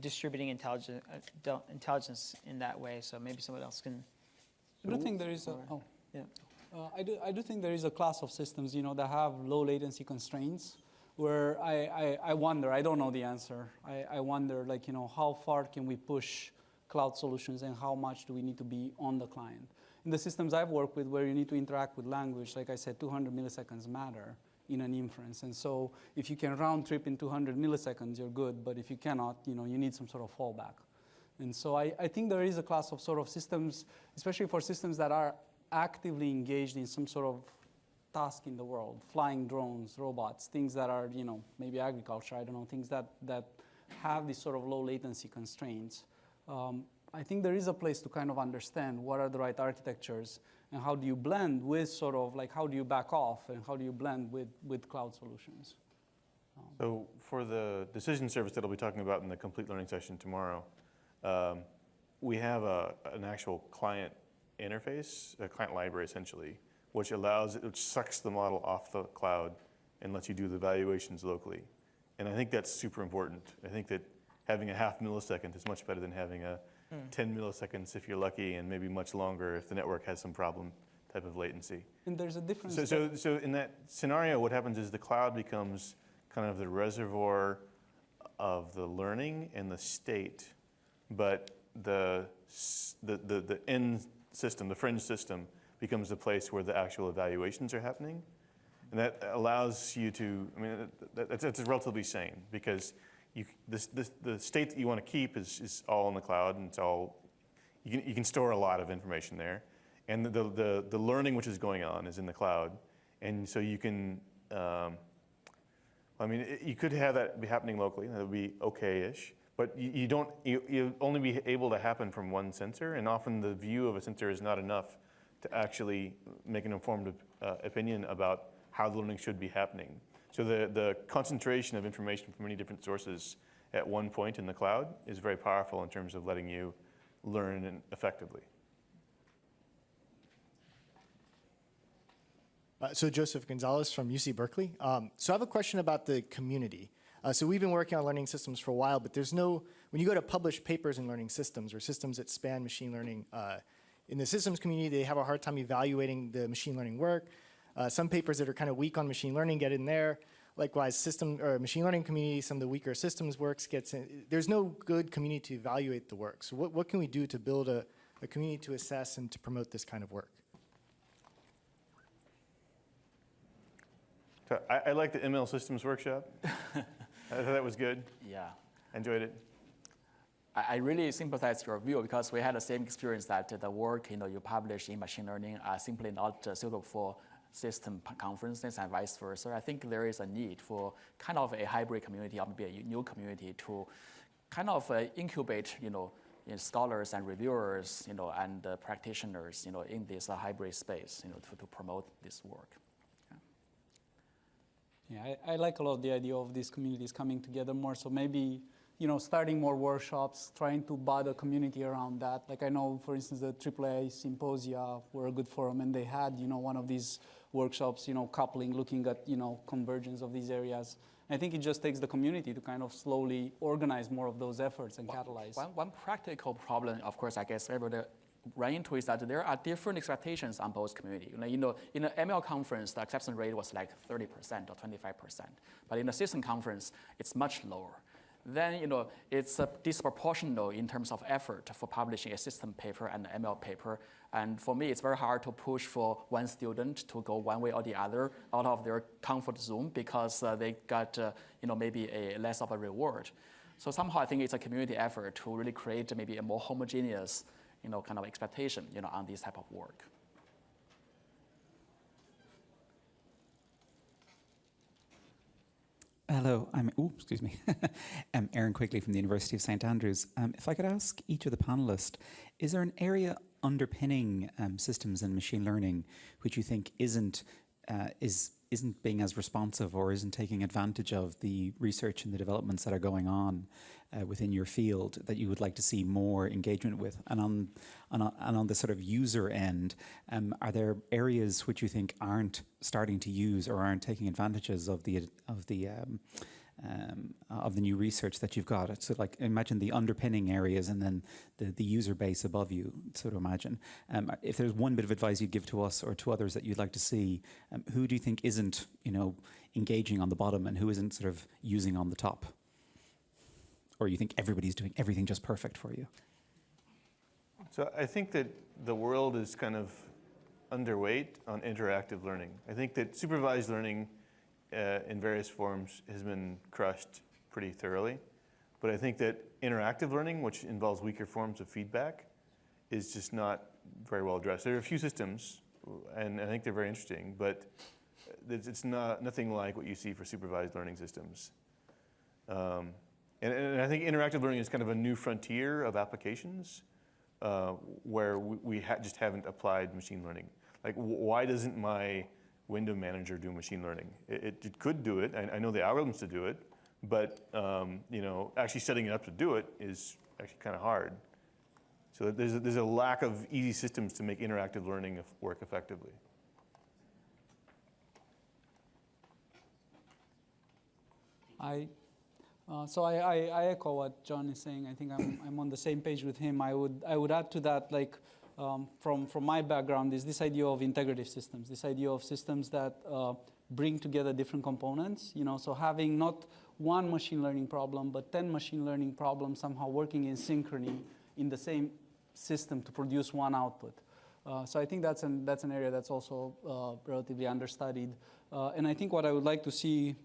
distributing intelligence in that way. So maybe someone else can. I do think there is I do think there is a class of systems, that have low latency constraints, where I wonder, I don't know the answer. I wonder, how far can we push cloud solutions and how much do we need to be on the client? In the systems I've worked with where you need to interact with language, like I said, 200 milliseconds matter in an inference. And so if you can round trip in 200 milliseconds, you're good. But if you cannot, you need some sort of fallback. And so I think there is a class of sort of systems, especially for systems that are actively engaged in some sort of task in the world, flying drones, robots, things that are, maybe agriculture, I don't know, things that have these sort of low latency constraints. I think there is a place to kind of understand what are the right architectures and how do you blend with sort of how do you back off and how do you blend with cloud solutions. So for the decision service that I'll be talking about in the complete learning session tomorrow, we have an actual client interface, a client library essentially, which sucks the model off the cloud and lets you do the evaluations locally. And I think that's super important. I think that having a half millisecond is much better than having a 10 milliseconds if you're lucky, and maybe much longer if the network has some problem type of latency. And there's a difference. So in that scenario, what happens is the cloud becomes kind of the reservoir of the learning and the state, but the end system, the fringe system, becomes the place where the actual evaluations are happening. And that allows you to, I mean, that's relatively sane, because the state that you want to keep is all in the cloud, and it's all, you can store a lot of information there. And the learning which is going on is in the cloud. And so you can, I mean, you could have that be happening locally, that would be okay-ish, but you only be able to happen from one sensor, and often the view of a sensor is not enough to actually make an informed opinion about how the learning should be happening. So the concentration of information from many different sources at one point in the cloud is very powerful in terms of letting you learn effectively. So Joseph Gonzalez from UC Berkeley. So I have a question about the community. So we've been working on learning systems for a while, but there's no, when you go to publish papers in learning systems or systems that span machine learning, in the systems community, they have a hard time evaluating the machine learning work. Some papers that are kind of weak on machine learning get in there. Likewise, machine learning community, some of the weaker systems works gets in. There's no good community to evaluate the work. So what can we do to build a community to assess and to promote this kind of work? So I like the ML Systems Workshop. I thought that was good. Yeah. Enjoyed it. I really sympathize your view, because we had the same experience that the work you publish in machine learning are simply not suitable for system conferences and vice versa. I think there is a need for kind of a hybrid community, or maybe a new community, to kind of incubate scholars and reviewers and practitioners in this hybrid space to promote this work. Yeah, I like a lot the idea of these communities coming together more. So maybe, starting more workshops, trying to build a community around that. Like I know, for instance, the AAA Symposia were a good forum, and they had, one of these workshops, coupling, looking at, convergence of these areas. I think it just takes the community to kind of slowly organize more of those efforts and catalyze. One practical problem, of course, I guess everybody run into is that there are different expectations on both community. In the ML conference, the acceptance rate was like 30% or 25%. But in the system conference, it's much lower. Then, it's disproportional in terms of effort for publishing a system paper and an ML paper. And for me, it's very hard to push for one student to go one way or the other out of their comfort zone, because they got, maybe a less of a reward. So somehow I think it's a community effort to really create maybe a more homogeneous kind of expectation, on this type of work. Hello, I'm Aaron Quigley from the University of St Andrews. If I could ask each of the panelists, is there an area underpinning systems and machine learning which you think isn't being as responsive, or isn't taking advantage of the research and the developments that are going on within your field, that you would like to see more engagement with? And on the sort of user end, are there areas which you think aren't starting to use or aren't taking advantages of the new research that you've got? So like imagine the underpinning areas and then the user base above you, sort of imagine. If there's one bit of advice you'd give to us or to others that you'd like to see, who do you think isn't, engaging on the bottom, and who isn't sort of using on the top? Or you think everybody's doing everything just perfect for you? So I think that the world is kind of underweight on interactive learning. I think that supervised learning in various forms has been crushed pretty thoroughly. But I think that interactive learning, which involves weaker forms of feedback, is just not very well addressed. There are a few systems, and I think they're very interesting, but it's nothing like what you see for supervised learning systems. And I think interactive learning is kind of a new frontier of applications where we just haven't applied machine learning. Like, why doesn't my window manager do machine learning? It could do it. I know the algorithms to do it, but actually setting it up to do it is actually kind of hard. So there's a lack of easy systems to make interactive learning work effectively. So I echo what John is saying. I think I'm on the same page with him. I would add to that, like, from my background, is this idea of integrative systems, this idea of systems that bring together different components. So having not one machine learning problem, but 10 machine learning problems somehow working in synchrony in the same system to produce one output. So I think that's an area that's also relatively understudied. And I think what I would like to see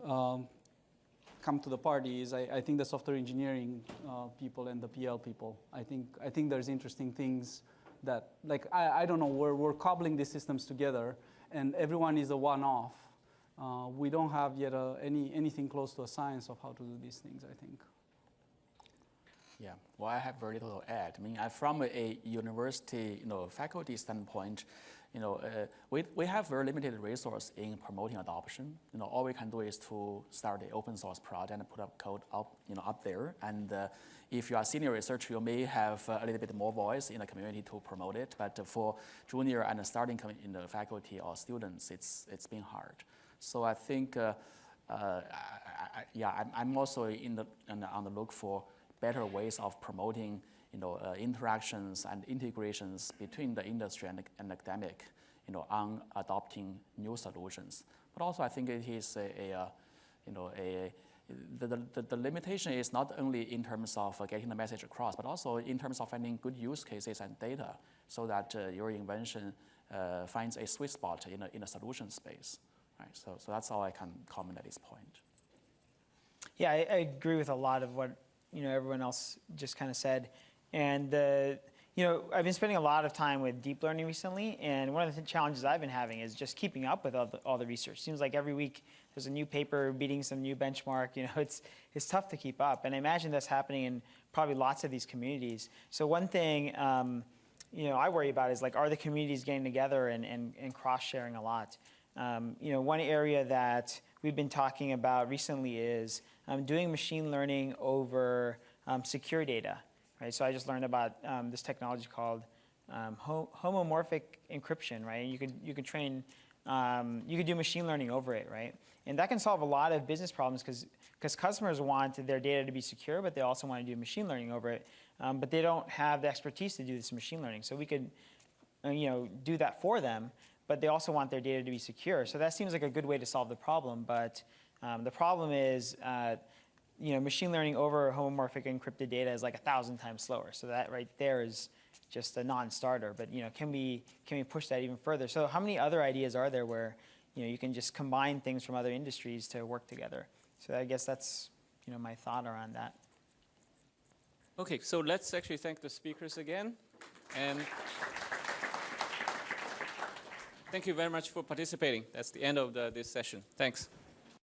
come to the party is I think the software engineering people and the PL people. I think there's interesting things that, like, I don't know, we're cobbling these systems together and everyone is a one-off. We don't have yet anything close to a science of how to do these things, I think. Yeah, well, I have very little to add. I mean, from a university, faculty standpoint, we have very limited resource in promoting adoption. All we can do is to start an open source project and put up code up there. And if you are a senior researcher, you may have a little bit more voice in the community to promote it. But for junior and starting in the faculty or students, it's been hard. So I think, I'm also on the look for better ways of promoting, interactions and integrations between the industry and academic, on adopting new solutions. But also, I think it is the limitation is not only in terms of getting the message across, but also in terms of finding good use cases and data, so that your invention finds a sweet spot in a solution space. Right. So that's all I can comment at this point. Yeah, I agree with a lot of what everyone else just kind of said. And I've been spending a lot of time with deep learning recently, and one of the challenges I've been having is just keeping up with all the research. Seems like every week there's a new paper beating some new benchmark. It's tough to keep up, and I imagine that's happening in probably lots of these communities. So one thing I worry about is, like, are the communities getting together and cross-sharing a lot? One area that we've been talking about recently is doing machine learning over secure data, right? So I just learned about this technology called homomorphic encryption, right? And you could train, you could do machine learning over it, right? And that can solve a lot of business problems because customers want their data to be secure, but they also want to do machine learning over it, but they don't have the expertise to do this machine learning. So we could, do that for them, but they also want their data to be secure. So that seems like a good way to solve the problem, but the problem is, machine learning over homomorphic encrypted data is like 1,000 times slower. So that right there is just a non-starter. But can we push that even further? So how many other ideas are there where you can just combine things from other industries to work together? So I guess that's my thought around that. Okay, so let's actually thank the speakers again, and thank you very much for participating. That's the end of this session. Thanks.